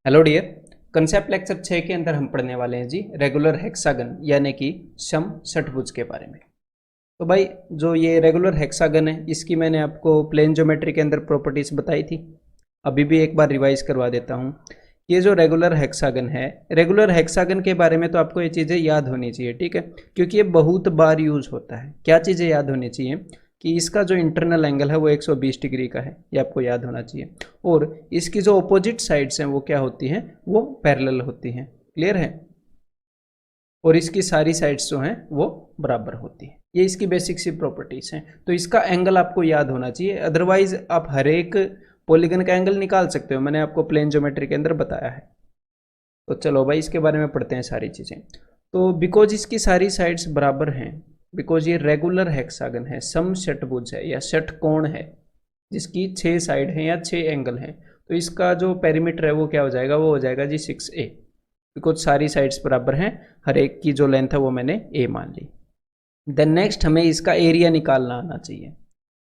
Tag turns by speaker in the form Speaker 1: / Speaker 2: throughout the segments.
Speaker 1: Hello dear. Concept lecture 6 के अंदर हम पढ़ने वाले हैं जी रेगुलर हेक्सागन यानी कि समषट्भुज के बारे में। तो भाई जो ये रेगुलर हेक्सागन है इसकी मैंने आपको प्लेन ज्योमेट्री के अंदर प्रॉपर्टीज बताई थी। अभी भी एक बार रिवाइज करवा देता हूँ। ये जो रेगुलर हेक्सागन है, रेगुलर हेक्सागन के बारे में तो आपको ये चीज़ें याद होनी चाहिए, ठीक है, क्योंकि ये बहुत बार यूज होता है। क्या चीज़ें याद होनी चाहिए कि इसका जो इंटरनल एंगल है वो 120 डिग्री का है, ये आपको याद होना चाहिए। और इसकी जो अपोजिट साइड्स हैं वो क्या होती हैं, वो पैरेलल होती हैं। क्लियर है। और इसकी सारी साइड्स जो हैं वो बराबर होती हैं। ये इसकी बेसिक सी प्रॉपर्टीज हैं। तो इसका एंगल आपको याद होना चाहिए, अदरवाइज आप हर एक पॉलीगन का एंगल निकाल सकते हो। मैंने आपको प्लेन ज्योमेट्री के अंदर बताया है। तो चलो भाई इसके बारे में पढ़ते हैं सारी चीज़ें। तो बिकॉज इसकी सारी साइड्स बराबर हैं, बिकॉज ये रेगुलर हेक्सागन है, समषट्भुज है या षटकोण है जिसकी 6 साइड हैं या 6 एंगल हैं, तो इसका जो पेरीमीटर है वो क्या हो जाएगा, वो हो जाएगा जी 6a। बिकॉज सारी साइड्स बराबर हैं, हर एक की जो लेंथ है वो मैंने a मान ली। देन नेक्स्ट हमें इसका एरिया निकालना आना चाहिए।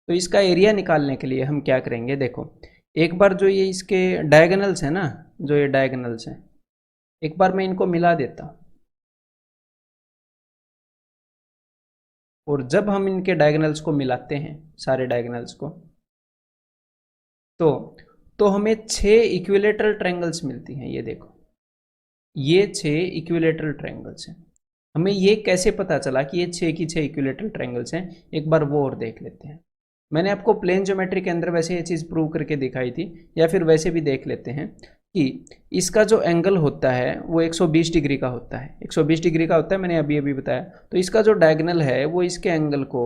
Speaker 1: तो इसका एरिया निकालने के लिए हम क्या करेंगे, देखो एक बार जो ये इसके डायगोनल्स हैं ना, जो ये डायगोनल्स हैं, एक बार मैं इनको मिला देता हूँ। और जब हम इनके डायगोनल्स को मिलाते हैं, सारे डायगोनल्स को, तो हमें 6 इक्विलेटरल ट्रायंगल्स मिलती हैं। ये देखो, ये 6 इक्विलेटरल ट्रायंगल्स हैं। हमें ये कैसे पता चला कि ये 6 की 6 इक्विलेटरल ट्रायंगल्स हैं, एक बार वो और देख लेते हैं। मैंने आपको प्लेन ज्योमेट्री के अंदर वैसे ये चीज़ प्रूव करके दिखाई थी, या फिर वैसे भी देख लेते हैं कि इसका जो एंगल होता है वो 120 डिग्री का होता है। 120 डिग्री का होता है, मैंने अभी अभी बताया। तो इसका जो डायगोनल है वो इसके एंगल को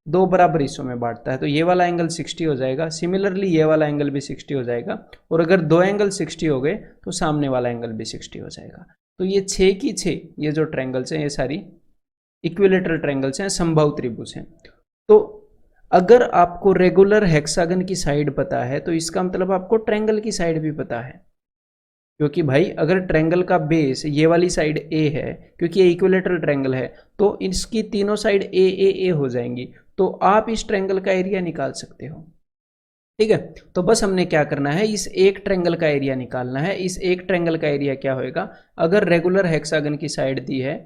Speaker 1: 2 बराबर हिस्सों में बांटता है। तो ये वाला एंगल 60 हो जाएगा, सिमिलरली ये वाला एंगल भी 60 हो जाएगा। और अगर 2 एंगल 60 हो गए तो सामने वाला एंगल भी 60 हो जाएगा। तो ये 6 की 6 ये जो ट्रायंगल्स हैं ये सारी इक्विलेटरल ट्रायंगल्स हैं, समबाहु त्रिभुज हैं। तो अगर आपको रेगुलर हेक्सागन की साइड पता है तो इसका मतलब आपको ट्रायंगल की साइड भी पता है। क्योंकि भाई अगर ट्रायंगल का बेस ये वाली साइड ए है, क्योंकि ये इक्विलेटरल ट्रायंगल है, तो इसकी तीनों साइड ए ए ए हो जाएंगी, तो आप इस ट्रायंगल का एरिया निकाल सकते हो। ठीक है। तो बस हमने क्या करना है, इस एक ट्रायंगल का एरिया निकालना है। इस एक ट्रायंगल का एरिया क्या होएगा, अगर रेगुलर हेक्सागन की साइड दी है,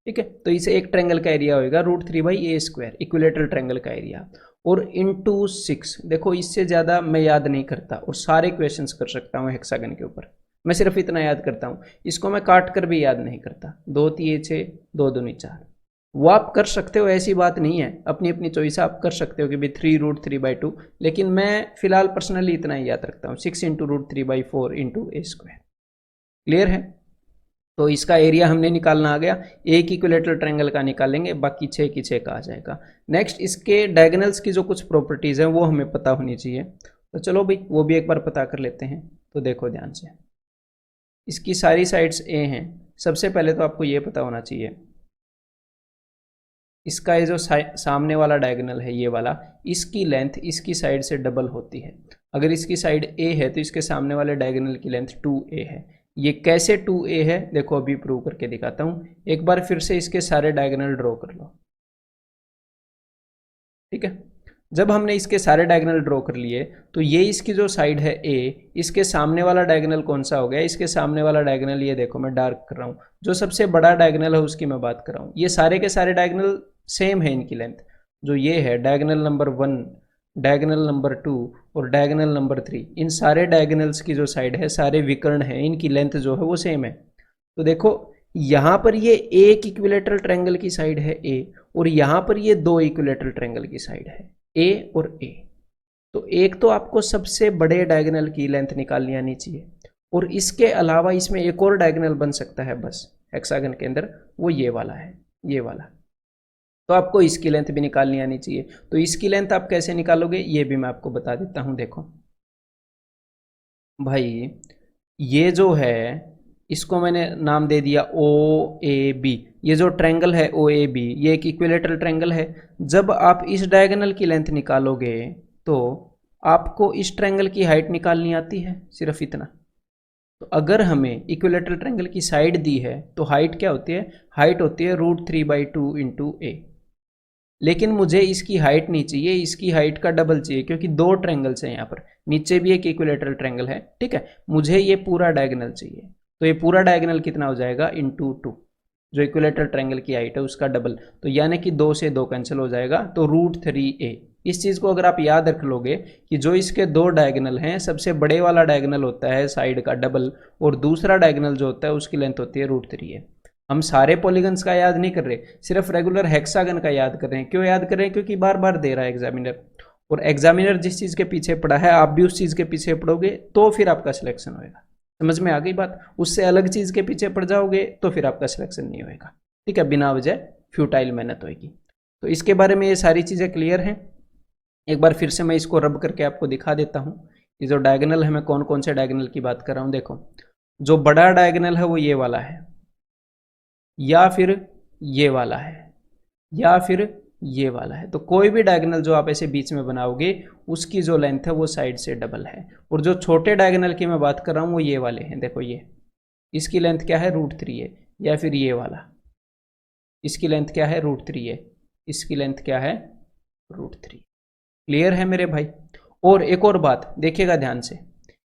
Speaker 1: ठीक है, तो इस एक ट्रायंगल का एरिया होएगा √3/a², इक्विलेटरल ट्रायंगल का एरिया। और इंटू 6, देखो इससे ज़्यादा मैं याद नहीं करता और सारे क्वेश्चंस कर सकता हूँ हेक्सागन के ऊपर। मैं सिर्फ इतना याद करता हूँ, इसको मैं काट कर भी याद नहीं करता। 2 3 6, 2 दूनी 4, वो आप कर सकते हो, ऐसी बात नहीं है, अपनी अपनी चॉइस आप कर सकते हो कि भाई 3√3/2, लेकिन मैं फिलहाल पर्सनली इतना ही याद रखता हूँ, 6 × √3/4 × a²। क्लियर है। तो इसका एरिया हमने निकालना आ गया। एक इक्विलेटरल ट्रायंगल का निकालेंगे, बाकी 6 की 6 का आ जाएगा। नेक्स्ट इसके डायगोनल्स की जो कुछ प्रॉपर्टीज़ हैं वो हमें पता होनी चाहिए। तो चलो भाई वो भी एक बार पता कर लेते हैं। तो देखो ध्यान से, इसकी सारी साइड्स ए हैं। सबसे पहले तो आपको ये पता होना चाहिए, इसका ये जो सामने वाला डायगोनल है ये वाला, इसकी लेंथ इसकी साइड से डबल होती है। अगर इसकी साइड ए है तो इसके सामने वाले डायगोनल की लेंथ 2a है। ये कैसे 2a है, देखो अभी प्रूव करके दिखाता हूँ। एक बार फिर से इसके सारे डायगोनल ड्रॉ कर लो। ठीक है। जब हमने इसके सारे डायगोनल ड्रॉ कर लिए तो ये इसकी जो साइड है ए, इसके सामने वाला डायगोनल कौन सा हो गया, इसके सामने वाला डायगोनल ये देखो मैं डार्क कर रहा हूँ, जो सबसे बड़ा डायगोनल है उसकी मैं बात कर रहा हूँ। ये सारे के सारे डायगोनल सेम है इनकी लेंथ। जो ये है डायगोनल नंबर 1, डायगोनल नंबर 2 और डायगोनल नंबर 3, इन सारे डायगोनल्स की जो साइड है, सारे विकर्ण है, इनकी लेंथ जो है वो सेम है। तो देखो यहाँ पर ये एक इक्विलेटरल ट्रायंगल की साइड है ए, और यहाँ पर ये 2 इक्विलेटरल ट्रायंगल की साइड है ए और ए। तो एक तो आपको सबसे बड़े डायगोनल की लेंथ निकालनी आनी चाहिए, और इसके अलावा इसमें एक और डायगोनल बन सकता है बस हेक्सागन के अंदर, वो ये वाला है, ये वाला। तो आपको इसकी लेंथ भी निकालनी आनी चाहिए। तो इसकी लेंथ आप कैसे निकालोगे ये भी मैं आपको बता देता हूँ। देखो भाई ये जो है इसको मैंने नाम दे दिया OAB। ये जो ट्रायंगल है OAB ये एक इक्विलेटरल ट्रायंगल है। जब आप इस डायगोनल की लेंथ निकालोगे तो आपको इस ट्रायंगल की हाइट निकालनी आती है, सिर्फ इतना। तो अगर हमें इक्विलेटरल ट्रायंगल की साइड दी है तो हाइट क्या होती है, हाइट होती है √3/2 × a। लेकिन मुझे इसकी हाइट नहीं चाहिए, इसकी हाइट का डबल चाहिए, क्योंकि दो ट्रायंगल्स हैं यहाँ पर, नीचे भी एक इक्विलेटरल ट्रायंगल है, ठीक है। मुझे ये पूरा डायगोनल चाहिए, तो ये पूरा डायगोनल कितना हो जाएगा, इंटू 2, जो इक्विलेटरल ट्रायंगल की हाइट है उसका डबल, तो यानी कि 2 से 2 कैंसिल हो जाएगा, तो √3a। इस चीज़ को अगर आप याद रख लोगे कि जो इसके दो डायगोनल हैं, सबसे बड़े वाला डायगोनल होता है साइड का डबल, और दूसरा डायगोनल जो होता है उसकी लेंथ होती है √3a। हम सारे पॉलीगन्स का याद नहीं कर रहे, सिर्फ रेगुलर हेक्सागन का याद कर रहे हैं। क्यों याद कर रहे हैं, क्योंकि बार बार दे रहा है एग्जामिनर, और एग्जामिनर जिस चीज़ के पीछे पड़ा है आप भी उस चीज़ के पीछे पड़ोगे तो फिर आपका सिलेक्शन होएगा। समझ में आ गई बात, उससे अलग चीज़ के पीछे पड़ जाओगे तो फिर आपका सिलेक्शन नहीं होएगा, ठीक है, बिना वजह फ्यूटाइल मेहनत होएगी। तो इसके बारे में ये सारी चीज़ें क्लियर हैं। एक बार फिर से मैं इसको रब करके आपको दिखा देता हूँ कि जो डायगोनल है, मैं कौन कौन से डायगोनल की बात कर रहा हूँ। देखो, जो बड़ा डायगोनल है वो ये वाला है, या फिर ये वाला है, या फिर ये वाला है। तो कोई भी डायगोनल जो आप ऐसे बीच में बनाओगे उसकी जो लेंथ है वो साइड से डबल है। और जो छोटे डायगोनल की मैं बात कर रहा हूँ वो ये वाले हैं, देखो ये, इसकी लेंथ क्या है, √3 है। या फिर ये वाला, इसकी लेंथ क्या है, √3 है, इसकी लेंथ क्या है, √3। क्लियर है मेरे भाई। और एक और बात देखिएगा ध्यान से,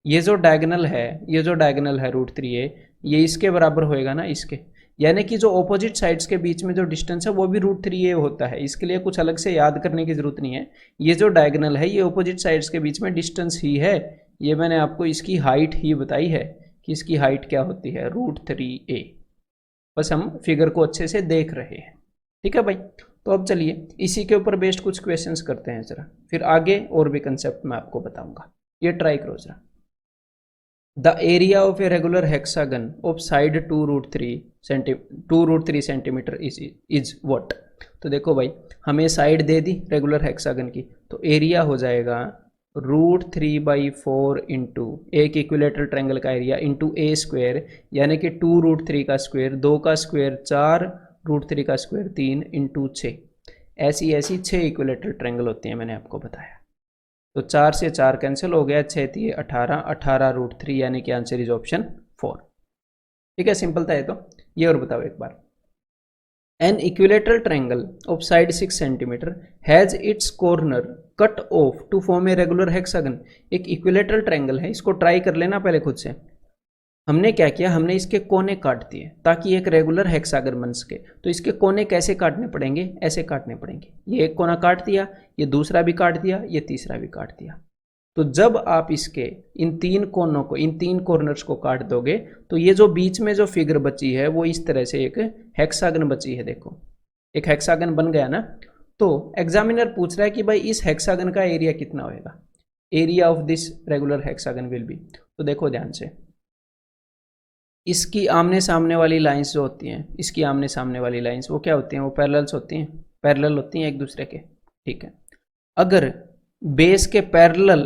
Speaker 1: ये जो डायगोनल है, ये जो डायगोनल है √3 है, ये इसके बराबर होएगा ना, इसके, यानी कि जो ऑपोजिट साइड्स के बीच में जो डिस्टेंस है वो भी √3a होता है। इसके लिए कुछ अलग से याद करने की जरूरत नहीं है, ये जो डायगोनल है ये ऑपोजिट साइड्स के बीच में डिस्टेंस ही है। ये मैंने आपको इसकी हाइट ही बताई है कि इसकी हाइट क्या होती है, √3a। बस हम फिगर को अच्छे से देख रहे हैं, ठीक है भाई। तो अब चलिए इसी के ऊपर बेस्ड कुछ क्वेश्चंस करते हैं जरा, फिर आगे और भी कंसेप्ट मैं आपको बताऊंगा। ये ट्राई करो जरा। The area of a regular hexagon of side 2√3 centimetre is what. तो देखो भाई, हमें side they the regular hexagon की, तो एरिया हो जाएगा √3/4 इंटू एक इक्विलेटरल ट्रायंगल का एरिया इंटू a स्क्वायर, यानी कि 2√3 का स्क्वायर, 2 का स्क्वायर 4, √3 का स्क्वायर 3 इंटू 6। ऐसी ऐसी 6 इक्विलेटरल ट्रायंगल होती हैं, मैंने आपको बताया। तो 4 से 4 कैंसिल हो गया, 6 3 18, 18 √3, यानी कि आंसर इज ऑप्शन 4। ठीक है, सिंपल था ये तो। ये और बताओ एक बार, an equilateral triangle of side 6 centimetre has its corner cut off to form a regular hexagon. एक इक्विलेटरल ट्रायंगल है, इसको ट्राई कर लेना पहले खुद से। हमने क्या किया, हमने इसके कोने काट दिए ताकि एक रेगुलर हेक्सागन बन सके। तो इसके कोने कैसे काटने पड़ेंगे, ऐसे काटने पड़ेंगे। ये एक कोना काट दिया, ये दूसरा भी काट दिया, ये तीसरा भी काट दिया। तो जब आप इसके इन 3 कोनों को, इन 3 कॉर्नर्स को काट दोगे तो ये जो बीच में जो फिगर बची है वो इस तरह से एक हेक्सागन बची है। देखो, एक हेक्सागन बन गया ना। तो एग्जामिनर पूछ रहा है कि भाई इस हेक्सागन का एरिया कितना होएगा, area of this regular hexagon will be. तो देखो ध्यान से, इसकी आमने सामने वाली लाइंस जो होती हैं, इसकी आमने सामने वाली लाइंस वो क्या होती हैं, वो पैरेलल्स होती हैं, पैरेलल होती हैं एक दूसरे के। ठीक है, अगर बेस के पैरेलल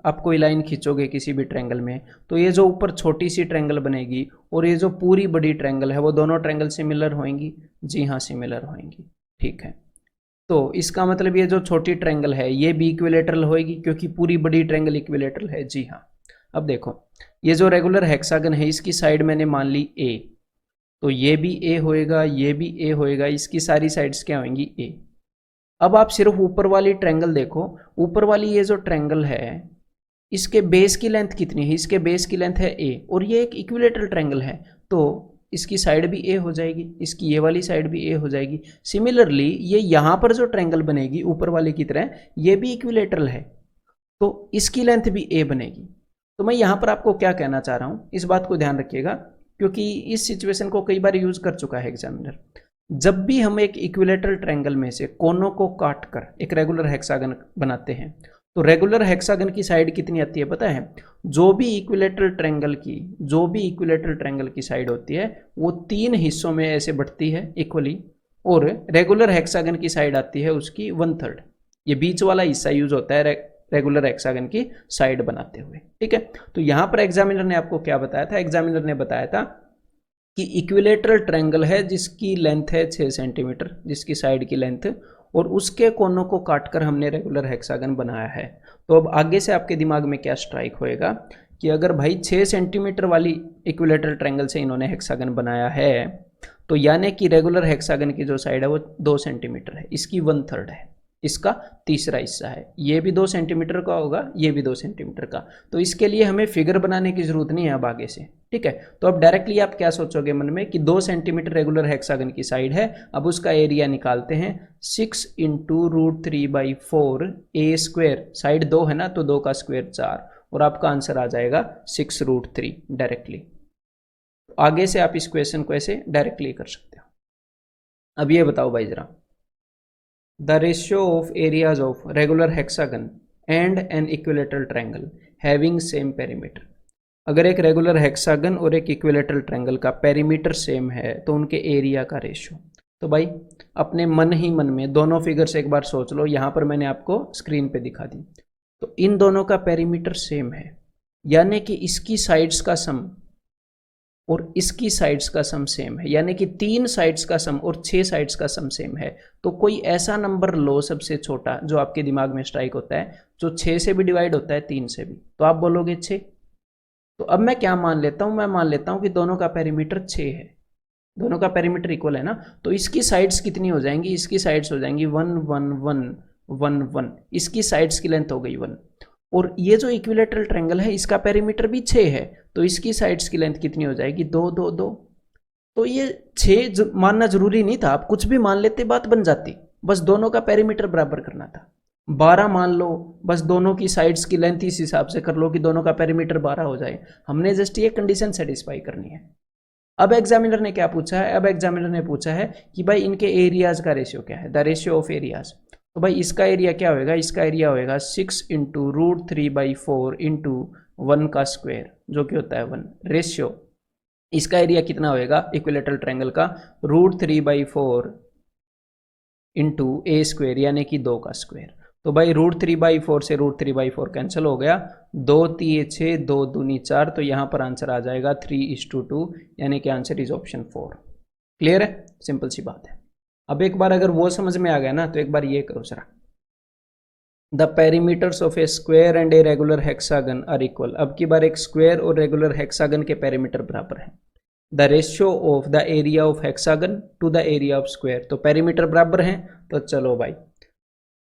Speaker 1: आप कोई लाइन खींचोगे किसी भी ट्रायंगल में, तो ये जो ऊपर छोटी सी ट्रायंगल बनेगी और ये जो पूरी बड़ी ट्रायंगल है, वो दोनों ट्रायंगल सिमिलर होंगी। जी हाँ, सिमिलर होंगी। ठीक है, तो इसका मतलब ये जो छोटी ट्रायंगल है ये भी इक्विलेटरल होएगी, क्योंकि पूरी बड़ी ट्रायंगल इक्विलेटरल है। जी हाँ। अब देखो, ये जो रेगुलर हेक्सागन है इसकी साइड मैंने मान ली a, तो ये भी a होएगा, ये भी a होएगा, इसकी सारी साइड्स क्या होंगी, a। अब आप सिर्फ ऊपर वाली ट्रायंगल देखो, ऊपर वाली ये जो ट्रायंगल है इसके बेस की लेंथ कितनी है, इसके बेस की लेंथ है a, और ये एक इक्विलेटरल ट्रायंगल है, तो इसकी साइड भी a हो जाएगी, इसकी ये वाली साइड भी a हो जाएगी। सिमिलरली ये यहाँ पर जो ट्रायंगल बनेगी ऊपर वाले की तरह, ये भी इक्विलेटरल है, तो इसकी लेंथ भी a बनेगी। तो मैं यहाँ पर आपको क्या कहना चाह रहा हूँ, इस बात को ध्यान रखिएगा, क्योंकि इस सिचुएशन को कई बार यूज कर चुका है एग्जामिनर। जब भी हम एक इक्विलेटरल ट्रायंगल में से कोनों को काट कर एक रेगुलर हेक्सागन बनाते हैं, तो रेगुलर हेक्सागन की साइड कितनी आती है पता है, जो भी इक्विलेटरल ट्रायंगल की साइड होती है वो 3 हिस्सों में ऐसे बढ़ती है इक्वली, और रेगुलर हेक्सागन की साइड आती है उसकी 1/3। ये बीच वाला हिस्सा यूज होता है रेगुलर हेक्सागन की साइड बनाते हुए। ठीक है, तो यहां पर एग्जामिनर ने आपको क्या बताया था, एग्जामिनर ने बताया था कि इक्विलेटरल ट्रायंगल है जिसकी लेंथ है 6 सेंटीमीटर, जिसकी साइड की लेंथ, और उसके कोनों को काटकर हमने रेगुलर हेक्सागन बनाया है। तो अब आगे से आपके दिमाग में क्या स्ट्राइक होएगा कि अगर भाई 6 सेंटीमीटर वाली इक्विलेटरल ट्रायंगल से इन्होंने हेक्सागन बनाया है, तो यानी कि रेगुलर हेक्सागन की जो साइड है वो 2 सेंटीमीटर है, इसकी 1/3 है, इसका तीसरा हिस्सा है। ये भी 2 सेंटीमीटर का होगा, ये भी 2 सेंटीमीटर का। तो इसके लिए हमें फिगर बनाने की जरूरत नहीं है अब आगे से, ठीक है। तो अब डायरेक्टली आप क्या सोचोगे मन में कि 2 सेंटीमीटर रेगुलर हेक्सागन की साइड है, अब उसका एरिया निकालते हैं 6 इंटू √3/4 ए स्क्वेयर, साइड 2 है ना तो 2 का स्क्वेयर 4, और आपका आंसर आ जाएगा 6√3 डायरेक्टली। आगे से आप इस क्वेश्चन को ऐसे डायरेक्टली कर सकते हो। अब ये बताओ भाई जरा, the ratio of areas of regular hexagon and N equilateral triangle having same perimeter. अगर एक रेगुलर हेक्सागन और एक इक्विलेटरल ट्रायंगल का पेरीमीटर सेम है तो उनके एरिया का रेशियो। तो भाई अपने मन ही मन में दोनों फिगर्स एक बार सोच लो, यहाँ पर मैंने आपको स्क्रीन पे दिखा दी। तो इन दोनों का पेरीमीटर सेम है, यानी कि इसकी साइड्स का सम और इसकी साइड्स का सम सेम है, यानी कि 3 साइड्स का सम और 6 साइड्स का सम सेम है। तो कोई ऐसा नंबर लो सबसे छोटा जो आपके दिमाग में स्ट्राइक होता है, जो 6 से भी डिवाइड होता है 3 से भी, तो आप बोलोगे 6। तो अब मैं क्या मान लेता हूं, मैं मान लेता हूं कि दोनों का पेरीमीटर 6 है, दोनों का पेरीमीटर इक्वल है ना। तो इसकी साइड्स कितनी हो जाएंगी, इसकी साइड्स हो जाएंगी 1 1 1 1 1, इसकी साइड्स की लेंथ हो गई 1। और ये जो इक्विलेटरल ट्रायंगल है इसका पेरीमीटर भी 6 है, तो इसकी साइड्स की लेंथ कितनी हो जाएगी 2 2 2। तो ये 6 मानना जरूरी नहीं था, आप कुछ भी मान लेते बात बन जाती, बस दोनों का पेरीमीटर बराबर करना था। 12 मान लो, बस दोनों की साइड्स की लेंथ इस हिसाब से कर लो कि दोनों का पेरीमीटर 12 हो जाए, हमने जस्ट ये कंडीशन सेटिस्फाई करनी है। अब एग्जामिनर ने क्या पूछा है, अब एग्जामिनर ने पूछा है कि भाई इनके एरियाज का रेशियो क्या है, द रेशियो ऑफ एरियाज। तो भाई इसका एरिया क्या होएगा, इसका एरिया होएगा 6 इंटू √3/4 इंटू 1 का स्क्वायर, जो कि होता है 1, रेशियो इसका एरिया कितना होएगा इक्विलेटरल ट्रायंगल का, √3/4 इंटू ए स्क्वायर, यानी कि 2 का स्क्वायर। तो भाई √3/4 से √3/4 कैंसिल हो गया, 2 3 6 2 दूनी 4, तो यहाँ पर आंसर आ जाएगा 3:2, यानी कि आंसर इज ऑप्शन 4। क्लियर है, सिंपल सी बात है। अब एक बार अगर वो समझ में आ गया ना, तो एक बार ये करो जरा, the perimeters of a square and a regular hexagon are equal. अब की बार एक स्क्वायर और रेगुलर हेक्सागन के पेरीमीटर बराबर हैं। The ratio of the area of hexagon to the area of square, तो पेरीमीटर बराबर हैं, तो चलो भाई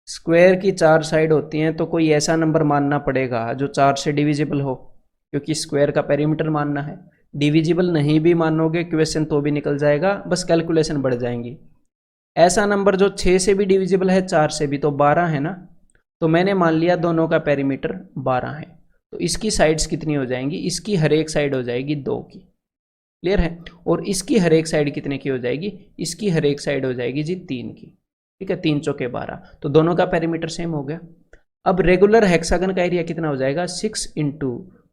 Speaker 1: स्क्वायर की 4 साइड होती हैं, तो कोई ऐसा नंबर मानना पड़ेगा जो 4 से डिविजिबल हो, क्योंकि स्क्वायर का पेरीमीटर मानना है। डिविजिबल नहीं भी मानोगे क्वेश्चन तो भी निकल जाएगा, बस कैलकुलेशन बढ़ जाएंगी। ऐसा नंबर जो 6 से भी डिविजिबल है 4 से भी, तो 12 है ना। तो मैंने मान लिया दोनों का पेरीमीटर 12 है, तो इसकी साइड्स कितनी हो जाएंगी, इसकी हर एक साइड हो जाएगी 2 की। क्लियर है, और इसकी हर एक साइड कितने की हो जाएगी, इसकी हर एक साइड हो जाएगी जी 3 की। ठीक है, 3 चौके 12, तो दोनों का पेरीमीटर सेम हो गया। अब रेगुलर हेक्सागन का एरिया कितना हो जाएगा, 6 इंटू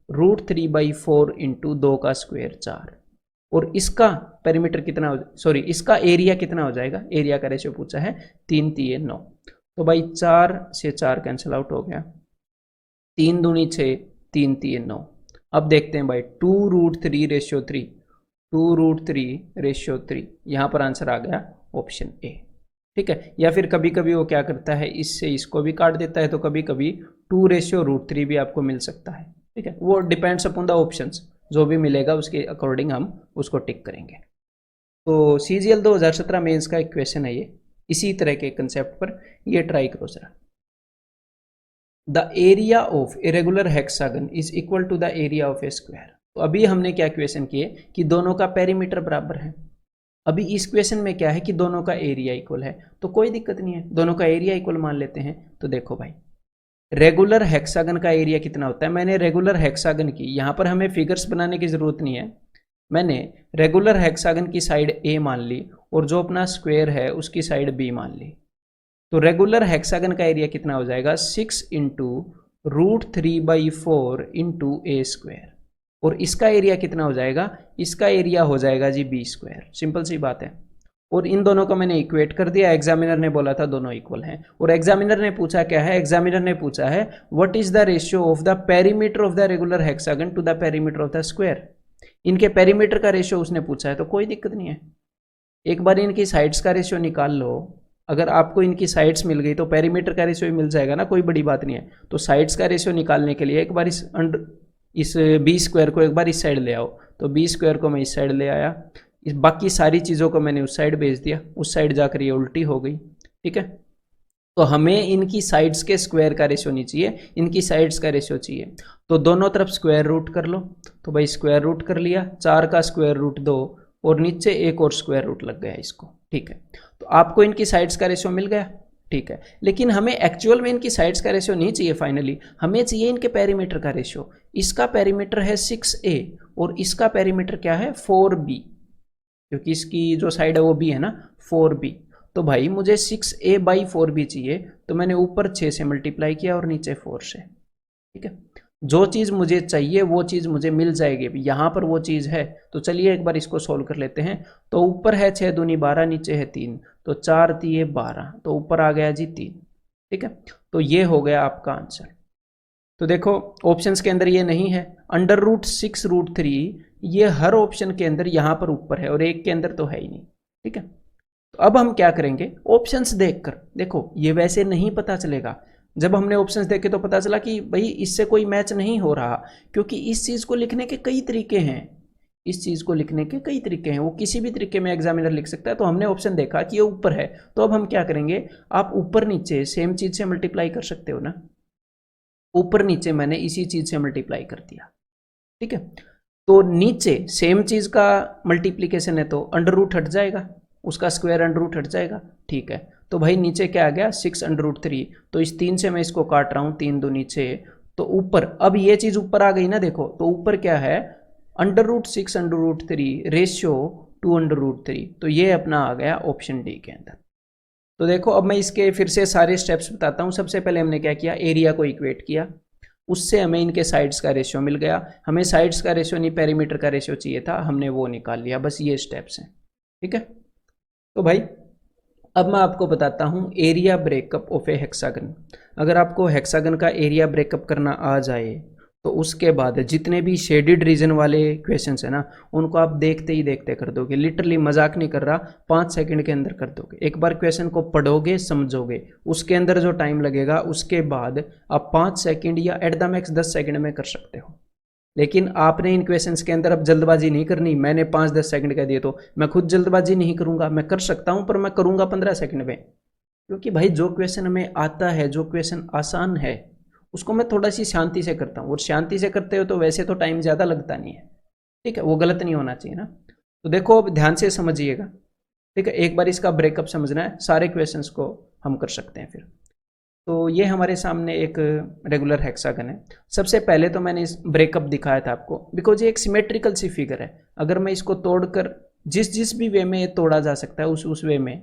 Speaker 1: √3/4 इंटू 2 का स्क्वायर 4, और इसका पेरीमीटर कितना हो, सॉरी इसका एरिया कितना हो जाएगा, एरिया का रेशियो पूछा है 3 3 9। तो भाई 4 से 4 कैंसिल आउट हो गया, 3 दूनी 6 3 3 9। अब देखते हैं भाई 2√3/3, 2√3/3, यहाँ पर आंसर आ गया ऑप्शन ए। ठीक है, या फिर कभी कभी वो क्या करता है, इससे इसको भी काट देता है, तो कभी कभी 2/√3 भी आपको मिल सकता है। ठीक है, वो डिपेंड्स अपॉन द ऑप्शंस, जो भी मिलेगा उसके अकॉर्डिंग हम उसको टिक करेंगे। तो CGL 2017 मेंस का एक क्वेश्चन है ये, इसी तरह के कंसेप्ट पर, ये ट्राई करो जरा। The area of a regular hexagon is equal to the area of a square. तो अभी हमने क्या क्वेश्चन किए कि दोनों का पेरीमीटर बराबर है। अभी इस क्वेश्चन में क्या है कि दोनों का एरिया इक्वल है, तो कोई दिक्कत नहीं है, दोनों का एरिया इक्वल मान लेते हैं। तो देखो भाई रेगुलर हेक्सागन का एरिया कितना होता है, मैंने रेगुलर हेक्सागन की, यहाँ पर हमें फिगर्स बनाने की जरूरत नहीं है, मैंने रेगुलर हेक्सागन की साइड ए मान ली और जो अपना स्क्वायर है उसकी साइड बी मान ली। तो रेगुलर हेक्सागन का एरिया कितना हो जाएगा, 6 इंटू √3/4 इंटू ए स्क्वायर, और इसका एरिया कितना हो जाएगा, इसका एरिया हो जाएगा जी बी स्क्वायर। सिंपल सी बात है, और इन दोनों को मैंने इक्वेट कर दिया। एग्जामिनर ने बोला था दोनों इक्वल हैं, और एग्जामिनर ने पूछा क्या है, एग्जामिनर ने पूछा है what is the ratio of the perimeter of the regular hexagon to the perimeter of the square. इनके पेरीमीटर का रेशियो उसने पूछा है, तो कोई दिक्कत नहीं है, एक बार इनकी साइड्स का रेशियो निकाल लो। अगर आपको इनकी साइड्स मिल गई तो पेरीमीटर का रेशियो भी मिल जाएगा ना, कोई बड़ी बात नहीं है। तो साइड्स का रेशियो निकालने के लिए एक बार इस बी स्क्वायर को एक बार इस साइड ले आओ, तो बी स्क्वायर को मैं इस साइड ले आया, इस बाकी सारी चीज़ों को मैंने उस साइड भेज दिया, उस साइड जाकर ये उल्टी हो गई। ठीक है, तो हमें इनकी साइड्स के स्क्वायर का रेशियो नहीं चाहिए, इनकी साइड्स का रेशियो चाहिए। तो दोनों तरफ स्क्वायर रूट कर लो। तो भाई स्क्वायर रूट कर लिया, 4 का स्क्वायर रूट 2 और नीचे एक और स्क्वायर रूट लग गया इसको। ठीक है, तो आपको इनकी साइड्स का रेशियो मिल गया। ठीक है, लेकिन हमें एक्चुअल में इनकी साइड्स का रेशियो नहीं चाहिए, फाइनली हमें चाहिए इनके पेरीमीटर का रेशियो। इसका पेरीमीटर है 6a और इसका पेरीमीटर क्या है 4b, क्योंकि इसकी जो साइड है वो b है ना, 4b। तो भाई मुझे 6a/4b चाहिए, तो मैंने ऊपर 6 से मल्टीप्लाई किया और नीचे 4 से। ठीक है, जो चीज़ मुझे चाहिए वो चीज़ मुझे मिल जाएगी, यहाँ पर वो चीज़ है। तो चलिए एक बार इसको सोल्व कर लेते हैं। तो ऊपर है 6 दूनी 12, नीचे है 3, तो 4 3 12, तो ऊपर आ गया जी 3। ठीक है, तो ये हो गया आपका आंसर। तो देखो ऑप्शंस के अंदर ये नहीं है, √6√3 ये हर ऑप्शन के अंदर यहाँ पर ऊपर है और एक के अंदर तो है ही नहीं। ठीक है, तो अब हम क्या करेंगे, ऑप्शंस देखकर, देखो ये वैसे नहीं पता चलेगा। जब हमने ऑप्शंस देखे तो पता चला कि भाई इससे कोई मैच नहीं हो रहा, क्योंकि इस चीज़ को लिखने के कई तरीके हैं, इस चीज़ को लिखने के कई तरीके हैं, वो किसी भी तरीके में एग्जामिनर लिख सकता है। तो हमने ऑप्शन देखा कि ये ऊपर है, तो अब हम क्या करेंगे, आप ऊपर नीचे सेम चीज़ से मल्टीप्लाई कर सकते हो ना। ऊपर नीचे मैंने इसी चीज़ से मल्टीप्लाई कर दिया। ठीक है, तो नीचे सेम चीज़ का मल्टीप्लीकेशन है तो अंडर रूट हट जाएगा, उसका स्क्वायर अंडर रूट हट जाएगा। ठीक है, तो भाई नीचे क्या आ गया 6√3, तो इस 3 से मैं इसको काट रहा हूँ, 3 2 नीचे, तो ऊपर अब ये चीज़ ऊपर आ गई ना। देखो तो ऊपर क्या है, √6√3 रेशियो 2√3, तो ये अपना आ गया ऑप्शन डी के अंदर। तो देखो अब मैं इसके फिर से सारे स्टेप्स बताता हूँ। सबसे पहले हमने क्या किया, एरिया को इक्वेट किया, उससे हमें इनके साइड्स का रेशियो मिल गया। हमें साइड्स का रेशियो नहीं, पेरीमीटर का रेशियो चाहिए था, हमने वो निकाल लिया। बस ये स्टेप्स हैं। ठीक है, तो भाई अब मैं आपको बताता हूँ area breakup of A hexagon. अगर आपको हेक्सागन का एरिया ब्रेकअप करना आ जाए तो उसके बाद जितने भी शेडेड रीजन वाले क्वेश्चंस है ना, उनको आप देखते ही देखते कर दोगे। लिटरली मजाक नहीं कर रहा, 5 सेकंड के अंदर कर दोगे। एक बार क्वेश्चन को पढ़ोगे, समझोगे, उसके अंदर जो टाइम लगेगा उसके बाद आप 5 सेकंड या एट द मैक्स 10 सेकंड में कर सकते हो। लेकिन आपने इन क्वेश्चंस के अंदर अब जल्दबाजी नहीं करनी। मैंने 5-10 सेकंड कह दिए तो मैं खुद जल्दबाजी नहीं करूंगा, मैं कर सकता हूं पर मैं करूंगा 15 सेकंड में, क्योंकि भाई जो क्वेश्चन हमें आता है, जो क्वेश्चन आसान है, उसको मैं थोड़ा सी शांति से करता हूँ। और शांति से करते हो तो वैसे तो टाइम ज़्यादा लगता नहीं है। ठीक है, वो गलत नहीं होना चाहिए ना। तो देखो अब ध्यान से समझिएगा। ठीक है, एक बार इसका ब्रेकअप समझना है, सारे क्वेश्चंस को हम कर सकते हैं फिर। तो ये हमारे सामने एक रेगुलर हेक्सागन है। सबसे पहले तो मैंने इस ब्रेकअप दिखाया था आपको, बिकॉज ये एक सिमेट्रिकल सी फिगर है। अगर मैं इसको तोड़कर जिस भी वे में ये तोड़ा जा सकता है उस वे में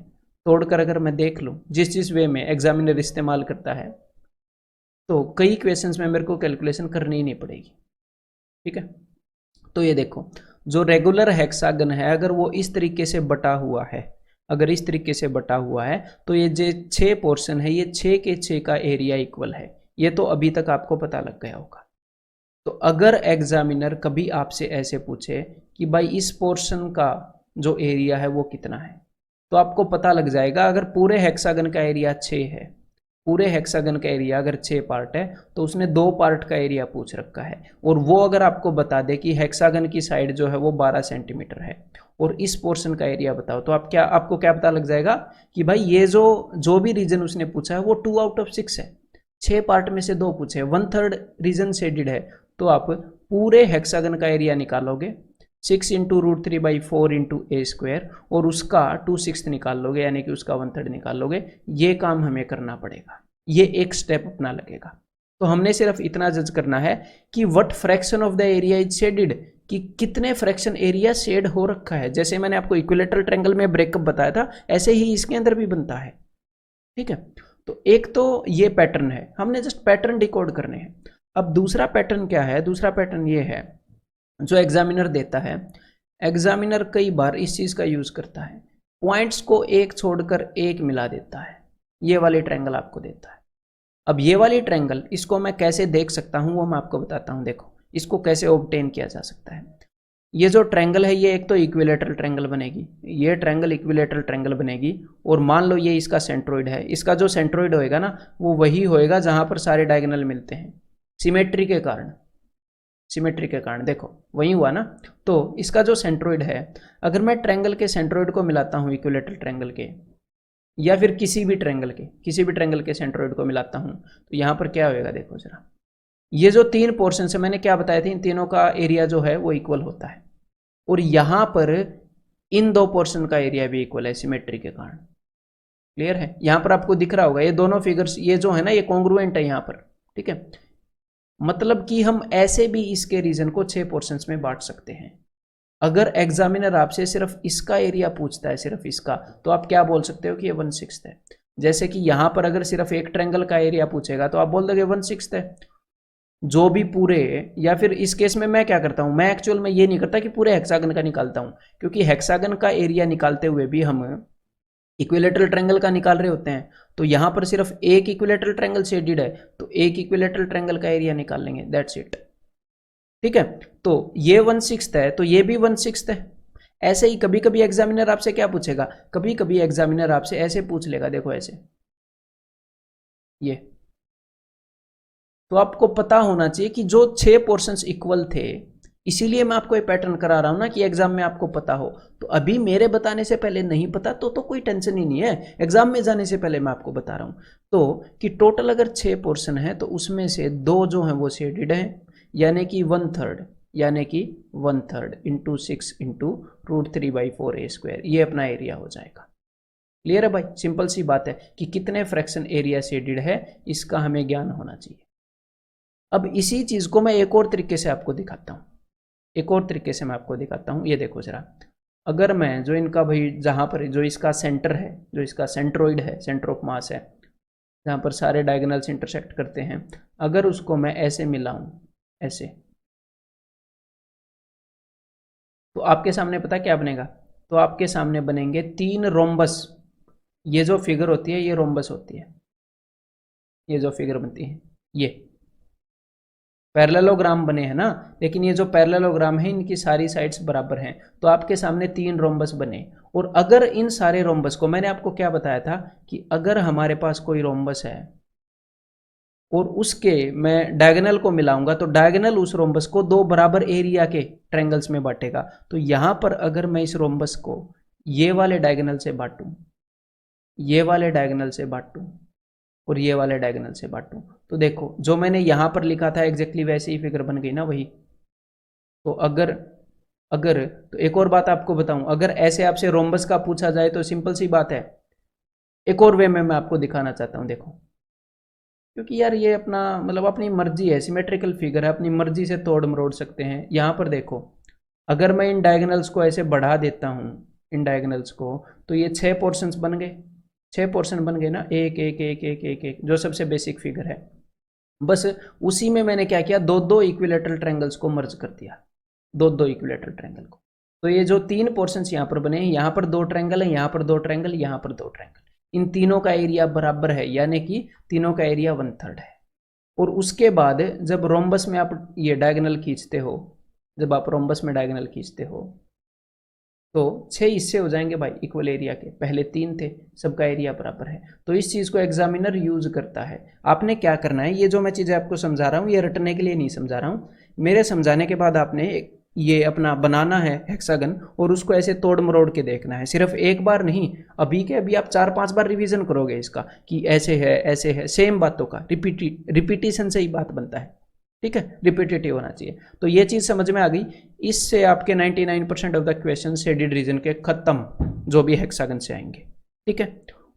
Speaker 1: तोड़कर अगर मैं देख लूँ, जिस वे में एग्जामिनर इस्तेमाल करता है, तो कई क्वेश्चंस में मेरे को कैलकुलेशन करनी ही नहीं पड़ेगी। ठीक है, तो ये देखो जो रेगुलर हेक्सागन है, अगर वो इस तरीके से बटा हुआ है, अगर इस तरीके से बटा हुआ है, तो ये जो 6 पोर्शन है, ये 6 के 6 का एरिया इक्वल है। ये तो अभी तक आपको पता लग गया होगा। तो अगर एग्जामिनर कभी आपसे ऐसे पूछे कि भाई इस पोर्शन का जो एरिया है वो कितना है, तो आपको पता लग जाएगा। अगर पूरे हेक्सागन का एरिया 6 है, पूरे हेक्सागन का एरिया अगर 6 पार्ट है, तो उसने 2 पार्ट का एरिया पूछ रखा है। और वो अगर आपको बता दे कि हेक्सागन की साइड जो है वो 12 सेंटीमीटर है और इस पोर्शन का एरिया बताओ, तो आपको क्या पता लग जाएगा कि भाई ये जो भी रीजन उसने पूछा है वो 2 आउट ऑफ 6 है। 6 पार्ट में से 2 पूछे, 1/3 रीजन शेडेड है, तो आप पूरे हेक्सागन का एरिया निकालोगे 6 × √3/4 × a² और उसका 2/6 निकाल लोगे, यानी कि उसका 1/3 निकाल लोगे। ये काम हमें करना पड़ेगा, ये एक स्टेप अपना लगेगा। तो हमने सिर्फ इतना जज करना है कि what fraction of the area is shaded, कि कितने फ्रैक्शन एरिया शेड हो रखा है। जैसे मैंने आपको इक्विलेटरल ट्रायंगल में ब्रेकअप बताया था, ऐसे ही इसके अंदर भी बनता है। ठीक है, तो एक तो ये पैटर्न है, हमने जस्ट पैटर्न डिकोड करने हैं। अब दूसरा पैटर्न क्या है, दूसरा पैटर्न ये है जो एग्जामिनर देता है। एग्जामिनर कई बार इस चीज़ का यूज़ करता है, पॉइंट्स को एक छोड़कर एक मिला देता है। ये वाली ट्रायंगल आपको देता है। अब ये वाली ट्रायंगल, इसको मैं कैसे देख सकता हूँ वो मैं आपको बताता हूँ। देखो इसको कैसे ऑब्टेन किया जा सकता है। ये जो ट्रायंगल है, ये एक तो इक्विलेटरल ट्रायंगल बनेगी, ये ट्रायंगल इक्विलेटरल ट्रायंगल बनेगी। और मान लो ये इसका सेंट्रोइड है, इसका जो सेंट्रोइड होएगा ना, वो वही होएगा जहाँ पर सारे डायगोनल मिलते हैं, सिमेट्री के कारण। सिमेट्री के कारण, देखो वही हुआ ना। तो इसका जो सेंट्रोइड है, अगर मैं ट्रायंगल के सेंट्रोइड को मिलाता हूँ इक्विलेटरल ट्रायंगल के, या फिर किसी भी ट्रायंगल के सेंट्रोइड को मिलाता हूँ, तो यहाँ पर क्या होएगा देखो जरा। ये जो तीन पोर्शन है मैंने क्या बताया था, इन तीनों का एरिया जो है वो इक्वल होता है, और यहाँ पर इन दो पोर्शन का एरिया भी इक्वल है सिमेट्री के कारण। क्लियर है? यहाँ पर आपको दिख रहा होगा ये दोनों फिगर्स, ये जो है ना ये कॉन्ग्रुएंट है यहाँ पर, ठीक है। मतलब कि हम ऐसे भी इसके रीजन को 6 पोर्शंस में बांट सकते हैं। अगर एग्जामिनर आपसे सिर्फ इसका एरिया पूछता है, सिर्फ इसका, तो आप क्या बोल सकते हो कि ये 1/6 है। जैसे कि यहां पर अगर सिर्फ एक ट्रायंगल का एरिया पूछेगा तो आप बोल दोगे 1/6 है। जो भी पूरे, या फिर इस केस में मैं क्या करता हूं, मैं एक्चुअल में ये नहीं करता कि पूरे हेक्सागन का निकालता हूं, क्योंकि हेक्सागन का एरिया निकालते हुए भी हम इक्विलेटरल ट्रायंगल का निकाल रहे होते हैं। तो यहां पर सिर्फ एक इक्विलेटरल ट्रायंगल शेडेड है, तो एक इक्विलेटरल ट्रायंगल का एरिया निकाल लेंगे, दैट्स इट। ठीक है, तो ये 1/6 है, तो ये भी 1/6 है। ऐसे ही कभी कभी एग्जामिनर आपसे क्या पूछेगा, कभी कभी एग्जामिनर आपसे ऐसे पूछ लेगा, देखो ऐसे, ये। तो आपको पता होना चाहिए कि जो 6 पोर्शंस इक्वल थे, इसीलिए मैं आपको ये पैटर्न करा रहा हूं ना कि एग्जाम में आपको पता हो। तो अभी मेरे बताने से पहले नहीं पता तो कोई टेंशन ही नहीं है, एग्जाम में जाने से पहले मैं आपको बता रहा हूं। तो कि टोटल अगर 6 पोर्शन है तो उसमें से 2 जो है वो शेडेड है, यानी कि 1/3, यानी कि 1/3 इंटू 6 इंटू √3/4a², ये अपना एरिया हो जाएगा। क्लियर है भाई? सिंपल सी बात है कि कितने फ्रैक्शन एरिया शेडेड है, इसका हमें ज्ञान होना चाहिए। अब इसी चीज को मैं एक और तरीके से आपको दिखाता हूं, एक और तरीके से मैं आपको दिखाता हूं। ये देखो जरा, अगर मैं जो इनका भाई, जहां पर जो इसका सेंटर है, जो इसका सेंट्रोइड है, सेंटर ऑफ मास है, जहां पर सारे डायगोनल्स इंटरसेक्ट करते हैं, अगर उसको मैं ऐसे मिलाऊं, ऐसे, तो आपके सामने पता क्या बनेगा? तो आपके सामने बनेंगे 3 रोम्बस। ये जो फिगर होती है ये रोम्बस होती है, ये जो फिगर बनती है ये पैरेललोग्राम बने हैं ना। लेकिन ये जो पैरेललोग्राम है इनकी सारी साइड्स बराबर हैं, तो आपके सामने 3 रोम्बस बने। और अगर इन सारे रोम्बस को, मैंने आपको क्या बताया था कि अगर हमारे पास कोई रोम्बस है और उसके मैं डायगोनल को मिलाऊंगा, तो डायगोनल उस रोम्बस को 2 बराबर एरिया के ट्रायंगल्स में बांटेगा। तो यहां पर अगर मैं इस रोम्बस को ये वाले डायगोनल से बांटूं, ये वाले डायगोनल से बांटूं और ये वाले डायगोनल से बांटूं, तो देखो जो मैंने यहां पर लिखा था एग्जैक्टली वैसे ही फिगर बन गई ना वही। तो अगर अगर तो एक और बात आपको बताऊं, अगर ऐसे आपसे रोम्बस का पूछा जाए तो सिंपल सी बात है, एक और वे में मैं आपको दिखाना चाहता हूं, देखो। क्योंकि यार ये अपना मतलब अपनी मर्जी है, सिमेट्रिकल फिगर है, अपनी मर्जी से तोड़ मरोड़ सकते हैं। यहाँ पर देखो, अगर मैं इन डायगोनल्स को ऐसे बढ़ा देता हूँ, इन डायगोनल्स को, तो ये 6 पोर्शंस बन गए, 6 पोर्शन बन गए ना, एक एक एक एक एक एक, जो सबसे बेसिक फिगर है। बस उसी में मैंने क्या किया, 2-2 इक्विलेटरल ट्रायंगल्स को मर्ज कर दिया, 2-2 इक्विलेटरल ट्रायंगल को। तो ये जो 3 पोर्शंस यहाँ पर बने हैं, यहाँ पर 2 ट्रायंगल है, यहाँ पर 2 ट्रायंगल, यहाँ पर 2 ट्रायंगल, इन तीनों का एरिया बराबर है, यानी कि तीनों का एरिया 1/3 है। और उसके बाद जब रोम्बस में आप ये डायगोनल खींचते हो, जब आप रोम्बस में डायगोनल खींचते हो, तो 6 हिस्से हो जाएंगे भाई इक्वल एरिया के, पहले 3 थे, सबका एरिया बराबर है। तो इस चीज़ को एग्जामिनर यूज करता है। आपने क्या करना है, ये जो मैं चीज़ें आपको समझा रहा हूँ ये रटने के लिए नहीं समझा रहा हूँ, मेरे समझाने के बाद आपने ये अपना बनाना है हेक्सागन, और उसको ऐसे तोड़ मरोड़ के देखना है, सिर्फ एक बार नहीं, अभी के अभी आप 4-5 बार रिवीजन करोगे इसका कि ऐसे है, सेम बातों का रिपीटिशन से ही बात बनता है। ठीक है, रिपीटेटिव होना चाहिए। तो ये चीज़ समझ में आ गई, इससे आपके 99% of the question shaded region के खत्म, जो भी हेक्सागन से आएंगे। ठीक है,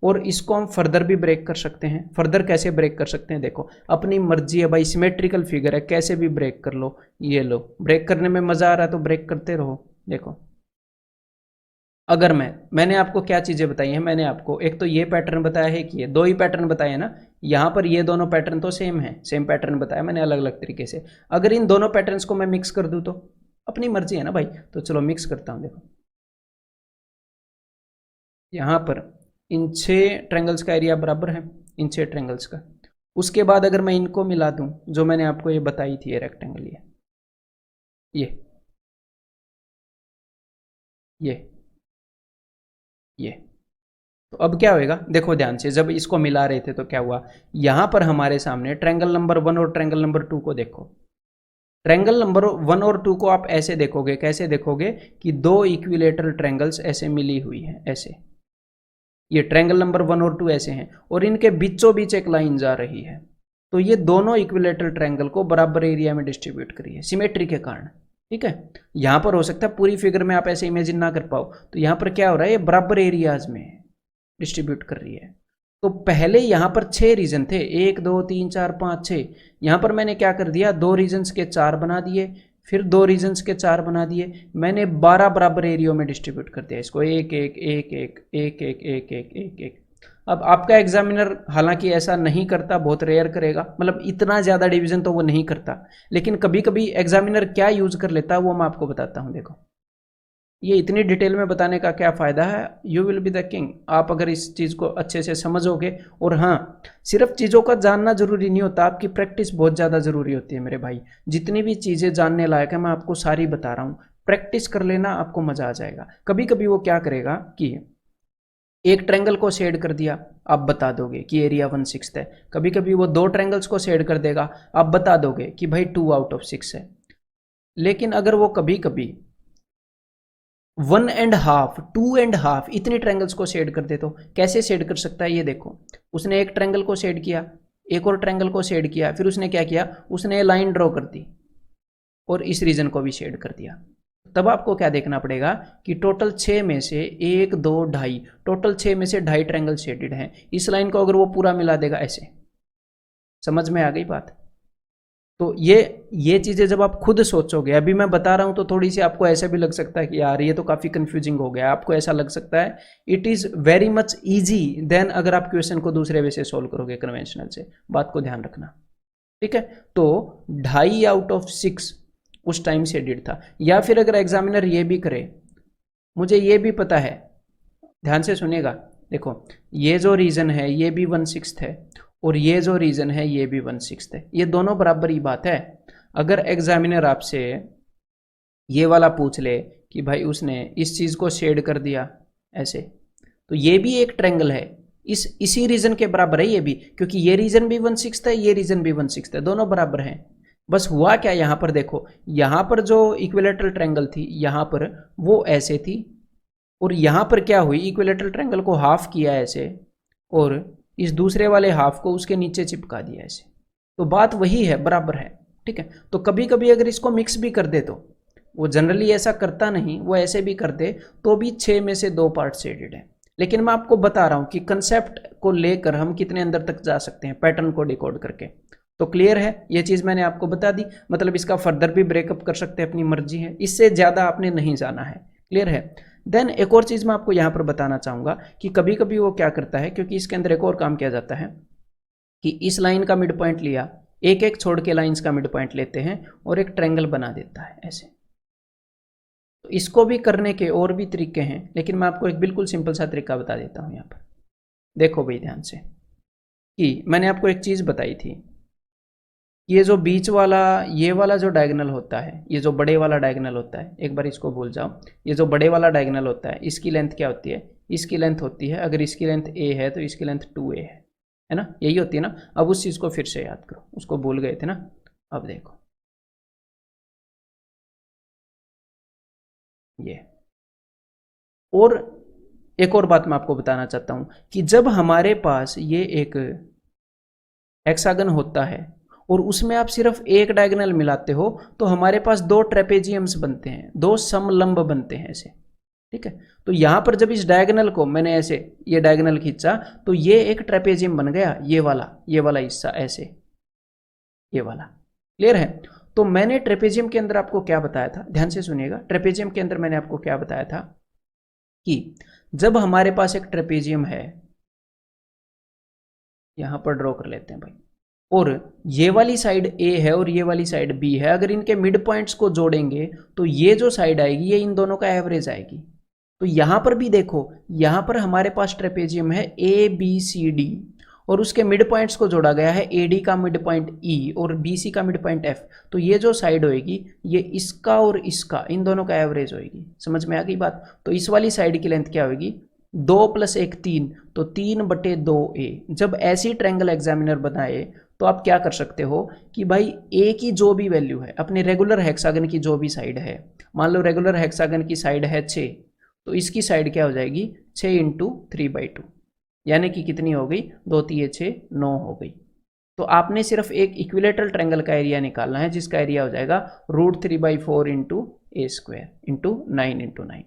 Speaker 1: और इसको हम फर्दर भी ब्रेक कर सकते हैं। फर्दर कैसे ब्रेक कर सकते हैं, देखो अपनी मर्जी है भाई, सिमेट्रिकल फिगर है, कैसे भी ब्रेक कर लो। ये लो, ब्रेक करने में मजा आ रहा है तो ब्रेक करते रहो। देखो अगर मैंने आपको क्या चीज़ें बताई हैं, मैंने आपको एक तो ये पैटर्न बताया है कि ये 2 ही पैटर्न बताए हैं ना, यहाँ पर ये दोनों पैटर्न तो सेम है, सेम पैटर्न बताया मैंने अलग अलग तरीके से। अगर इन दोनों पैटर्न्स को मैं मिक्स कर दूँ तो अपनी मर्जी है ना भाई। तो चलो मिक्स करता हूँ, देखो यहाँ पर इन 6 ट्रायंगल्स का एरिया बराबर है, इन 6 ट्रायंगल्स का। उसके बाद अगर मैं इनको मिला दूँ, जो मैंने आपको ये बताई थी, ये रेक्टेंगल, ये ये तो अब क्या होएगा, देखो ध्यान से, जब इसको मिला रहे थे तो क्या हुआ, यहां पर हमारे सामने ट्रायंगल नंबर 1 और ट्रायंगल नंबर 2 को देखो। ट्रायंगल नंबर 1 और 2 को आप ऐसे देखोगे, कैसे देखोगे कि दो इक्विलेटरल ट्रायंगल्स ऐसे मिली हुई हैं, ऐसे, ये ट्रायंगल नंबर 1 और 2 ऐसे हैं और इनके बीचों बीच एक लाइन जा रही है, तो ये दोनों इक्विलेटरल ट्रायंगल को बराबर एरिया में डिस्ट्रीब्यूट करिए सिमेट्री के कारण। ठीक है, यहां पर हो सकता है पूरी फिगर में आप ऐसे इमेजिन ना कर पाओ, तो यहां पर क्या हो रहा है, ये बराबर एरियाज में डिस्ट्रीब्यूट कर रही है। तो पहले यहां पर 6 रीजन थे, 1 2 3 4 5 6, यहां पर मैंने क्या कर दिया, 2 रीजन्स के 4 बना दिए, फिर 2 रीजन्स के 4 बना दिए, मैंने 12 बराबर एरियो में डिस्ट्रीब्यूट कर दिया इसको, 1 1 1 1 1 1 1 1 1 1। अब आपका एग्जामिनर हालांकि ऐसा नहीं करता, बहुत रेयर करेगा, मतलब इतना ज़्यादा डिवीजन तो वो नहीं करता, लेकिन कभी कभी एग्जामिनर क्या यूज कर लेता है वो मैं आपको बताता हूँ। देखो, ये इतनी डिटेल में बताने का क्या फ़ायदा है, you will be the king, आप अगर इस चीज़ को अच्छे से समझोगे। और हाँ, सिर्फ चीज़ों का जानना जरूरी नहीं होता, आपकी प्रैक्टिस बहुत ज़्यादा ज़रूरी होती है मेरे भाई। जितनी भी चीज़ें जानने लायक है मैं आपको सारी बता रहा हूँ, प्रैक्टिस कर लेना, आपको मज़ा आ जाएगा। कभी कभी वो क्या करेगा कि एक ट्रायंगल को शेड कर दिया, आप बता दोगे कि एरिया 1/6 है। कभी कभी वो 2 ट्रायंगल्स को शेड कर देगा, आप बता दोगे कि भाई 2 आउट ऑफ 6 है। लेकिन अगर वो कभी कभी 1.5 2.5 इतने ट्रायंगल्स को शेड कर दे, तो कैसे शेड कर सकता है ये देखो, उसने एक ट्रायंगल को शेड किया, एक और ट्रायंगल को शेड किया, फिर उसने क्या किया, उसने लाइन ड्रॉ कर दी और इस रीजन को भी शेड कर दिया। तब आपको क्या देखना पड़ेगा कि टोटल 6 में से 1 2 2.5, टोटल 6 में से 2.5 ट्रायंगल शेडेड हैं। इस लाइन को अगर वो पूरा मिला देगा ऐसे, समझ में आ गई बात। तो ये चीज़ें जब आप खुद सोचोगे, अभी मैं बता रहा हूं तो थोड़ी सी आपको ऐसा भी लग सकता है कि यार ये तो काफ़ी कंफ्यूजिंग हो गया, आपको ऐसा लग सकता है। It is very much easy then अगर आप क्वेश्चन को दूसरे वे से सोल्व करोगे कन्वेंशनल से, बात को ध्यान रखना। ठीक है, तो 2.5 आउट ऑफ 6 उस टाइम शेडेड था। या फिर अगर एग्जामिनर ये भी करे, मुझे ये भी पता है, ध्यान से सुनिएगा, देखो ये जो रीजन है ये भी 1/6 है और ये जो रीजन है ये भी 1/6 है, ये दोनों बराबर ही बात है। अगर एग्जामिनर आपसे ये वाला पूछ ले कि भाई उसने इस चीज को शेड कर दिया ऐसे, तो ये भी एक ट्रायंगल है, इसी रीजन के बराबर है ये भी, क्योंकि ये रीजन भी 1/6 है, ये रीजन भी 1/6 है, दोनों बराबर हैं। बस हुआ क्या, यहां पर देखो, यहां पर जो इक्विलेटरल ट्रायंगल थी यहां पर वो ऐसे थी, और यहां पर क्या हुई, इक्विलेटरल ट्रायंगल को हाफ किया ऐसे और इस दूसरे वाले हाफ को उसके नीचे चिपका दिया ऐसे, तो बात वही है, बराबर है। ठीक है, तो कभी कभी अगर इसको मिक्स भी कर दे, तो वो जनरली ऐसा करता नहीं, वो ऐसे भी कर दे तो भी 6 में से 2 पार्ट शेडेड है। लेकिन मैं आपको बता रहा हूं कि कंसेप्ट को लेकर हम कितने अंदर तक जा सकते हैं पैटर्न को डिकोड करके। तो क्लियर है, ये चीज़ मैंने आपको बता दी, मतलब इसका फर्दर भी ब्रेकअप कर सकते हैं, अपनी मर्जी है, इससे ज़्यादा आपने नहीं जाना है। क्लियर है। देन एक और चीज़ मैं आपको यहाँ पर बताना चाहूँगा कि कभी कभी वो क्या करता है, क्योंकि इसके अंदर एक और काम किया जाता है कि इस लाइन का मिड पॉइंट लिया, एक एक छोड़ के लाइन्स का मिड पॉइंट लेते हैं और एक ट्रायंगल बना देता है ऐसे। तो इसको भी करने के और भी तरीके हैं, लेकिन मैं आपको एक बिल्कुल सिंपल सा तरीका बता देता हूँ यहाँ पर। देखो भाई ध्यान से, कि मैंने आपको एक चीज़ बताई थी, ये जो बीच वाला, ये वाला जो डायगोनल होता है, ये जो बड़े वाला डायगोनल होता है, एक बार इसको भूल जाओ, ये जो बड़े वाला डायगोनल होता है इसकी लेंथ क्या होती है, इसकी लेंथ होती है, अगर इसकी लेंथ a है तो इसकी लेंथ 2a है ना, यही होती है ना। अब उस चीज़ को फिर से याद करो, उसको भूल गए थे ना। अब देखो ये, और एक और बात मैं आपको बताना चाहता हूँ कि जब हमारे पास ये एक हेक्सागन होता है और उसमें आप सिर्फ एक डायगोनल मिलाते हो, तो हमारे पास 2 ट्रेपेजियम्स बनते हैं, 2 समलंब बनते हैं ऐसे। ठीक है, तो यहां पर जब इस डायगोनल को मैंने ऐसे ये डायगोनल खींचा, तो ये एक ट्रेपेजियम बन गया, ये वाला हिस्सा ऐसे, ये वाला। क्लियर है। तो मैंने ट्रेपेजियम के अंदर आपको क्या बताया था, ध्यान से सुनिएगा, ट्रेपेजियम के अंदर मैंने आपको क्या बताया था कि जब हमारे पास एक ट्रेपेजियम है, यहां पर ड्रॉ कर लेते हैं भाई, और ये वाली साइड A है और ये वाली साइड B है, अगर इनके मिड पॉइंट्स को जोड़ेंगे तो ये जो साइड आएगी ये इन दोनों का एवरेज आएगी। तो यहां पर भी देखो, यहां पर हमारे पास ट्रेपेजियम है ABCD और उसके मिड पॉइंट्स को जोड़ा गया है, AD का मिड पॉइंट E और BC का मिड पॉइंट F। तो ये जो साइड होएगी ये इसका और इसका, इन दोनों का एवरेज होएगी। समझ में आ गई बात। तो इस वाली साइड की लेंथ क्या होगी, 2 + 1 3, तो 3/2a। जब ऐसी ट्रायंगल एग्जामिनर बनाए तो आप क्या कर सकते हो कि भाई ए की जो भी वैल्यू है अपने रेगुलर हेक्सागन की जो भी साइड है, मान लो रेगुलर हेक्सागन की साइड है 6, तो इसकी साइड क्या हो जाएगी 6 इंटू 3/2, यानी कि कितनी हो गई 2 3 6 9 हो गई। तो आपने सिर्फ एक इक्विलेटरल ट्रायंगल का एरिया निकालना है जिसका एरिया हो जाएगा √3/4 इंटू ए स्क्वायर इंटू 9 इंटू 9।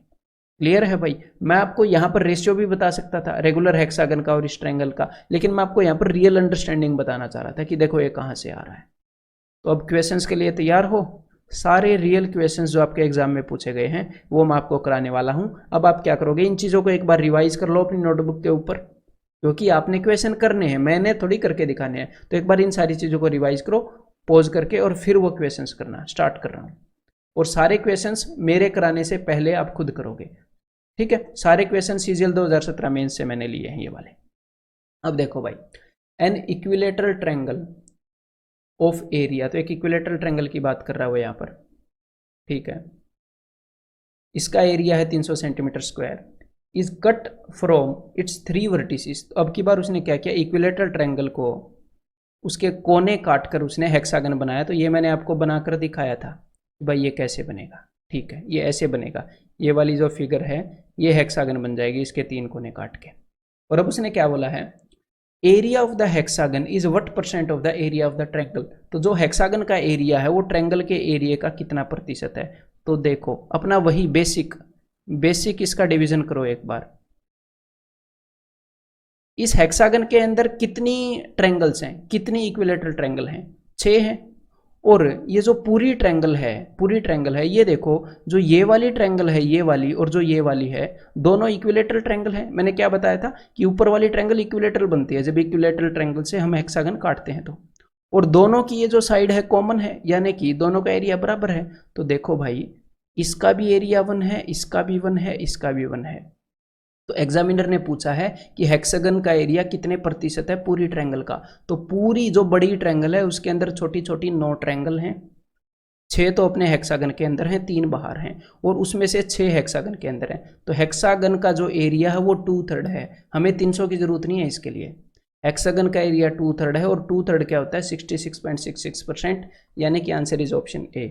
Speaker 1: क्लियर है भाई? मैं आपको यहाँ पर रेशियो भी बता सकता था रेगुलर हेक्सागन का और इस ट्रायंगल का, लेकिन मैं आपको यहाँ पर रियल अंडरस्टैंडिंग बताना चाह रहा था कि देखो ये कहाँ से आ रहा है। तो अब क्वेश्चंस के लिए तैयार हो? सारे रियल क्वेश्चंस जो आपके एग्जाम में पूछे गए हैं वो मैं आपको कराने वाला हूँ। अब आप क्या करोगे, इन चीज़ों को एक बार रिवाइज कर लो अपनी नोटबुक के ऊपर, क्योंकि आपने क्वेश्चन करने हैं, मैंने थोड़ी करके दिखाने हैं। तो एक बार इन सारी चीज़ों को रिवाइज करो पॉज करके, और फिर वो क्वेश्चंस करना स्टार्ट कर रहा हूँ। और सारे क्वेश्चंस मेरे कराने से पहले आप खुद करोगे, ठीक है? सारे क्वेश्चन सीजीएल 2017 मेंस से मैंने लिए हैं ये वाले। अब देखो भाई, N equilateral triangle of area, तो एक इक्विलेटरल ट्रायंगल की बात कर रहा है वो यहाँ पर, ठीक है? इसका एरिया है 300 centimetre square, is cut from its 3 vertices. तो अब की बार उसने क्या किया, इक्विलेटरल ट्रायंगल को उसके कोने काट कर उसने हेक्सागन बनाया। तो ये मैंने आपको बनाकर दिखाया था कि भाई ये कैसे बनेगा, ठीक है? ये ऐसे बनेगा, ये वाली जो फिगर है ये हेक्सागन बन जाएगी इसके 3 कोने काट के। और अब उसने क्या बोला है, area of the hexagon is what percent of the area of the triangle. तो जो हेक्सागन का एरिया है वो ट्रायंगल के एरिया का कितना प्रतिशत है। तो देखो अपना वही बेसिक इसका डिवीजन करो एक बार। इस हेक्सागन के अंदर कितनी ट्रायंगल्स हैं, कितनी इक्विलेटरल ट्रायंगल हैं, 6 हैं। और ये जो पूरी ट्रायंगल है ये देखो, जो ये वाली ट्रायंगल है ये वाली और जो ये वाली है, दोनों इक्विलेटरल ट्रायंगल है। मैंने क्या बताया था कि ऊपर वाली ट्रायंगल इक्विलेटरल बनती है जब इक्विलेटरल ट्रायंगल से हम हेक्सागन काटते हैं तो। और दोनों की ये जो साइड है कॉमन है, यानी कि दोनों का एरिया बराबर है। तो देखो भाई, इसका भी एरिया 1 है, इसका भी 1 है, इसका भी 1 है। तो एग्जामिनर ने पूछा है कि हेक्सागन का एरिया कितने प्रतिशत है पूरी ट्रायंगल का। तो पूरी जो बड़ी ट्रायंगल है उसके अंदर छोटी छोटी 9 ट्रायंगल हैं, 6 तो अपने हेक्सागन के अंदर हैं, 3 बाहर हैं, और उसमें से 6 हेक्सागन के अंदर हैं। तो हेक्सागन का जो एरिया है वो 2/3 है। हमें 300 की जरूरत नहीं है इसके लिए। हेक्सागन का एरिया 2/3 है, और 2/3 क्या होता है 66.66%, यानी कि आंसर इज ऑप्शन ए।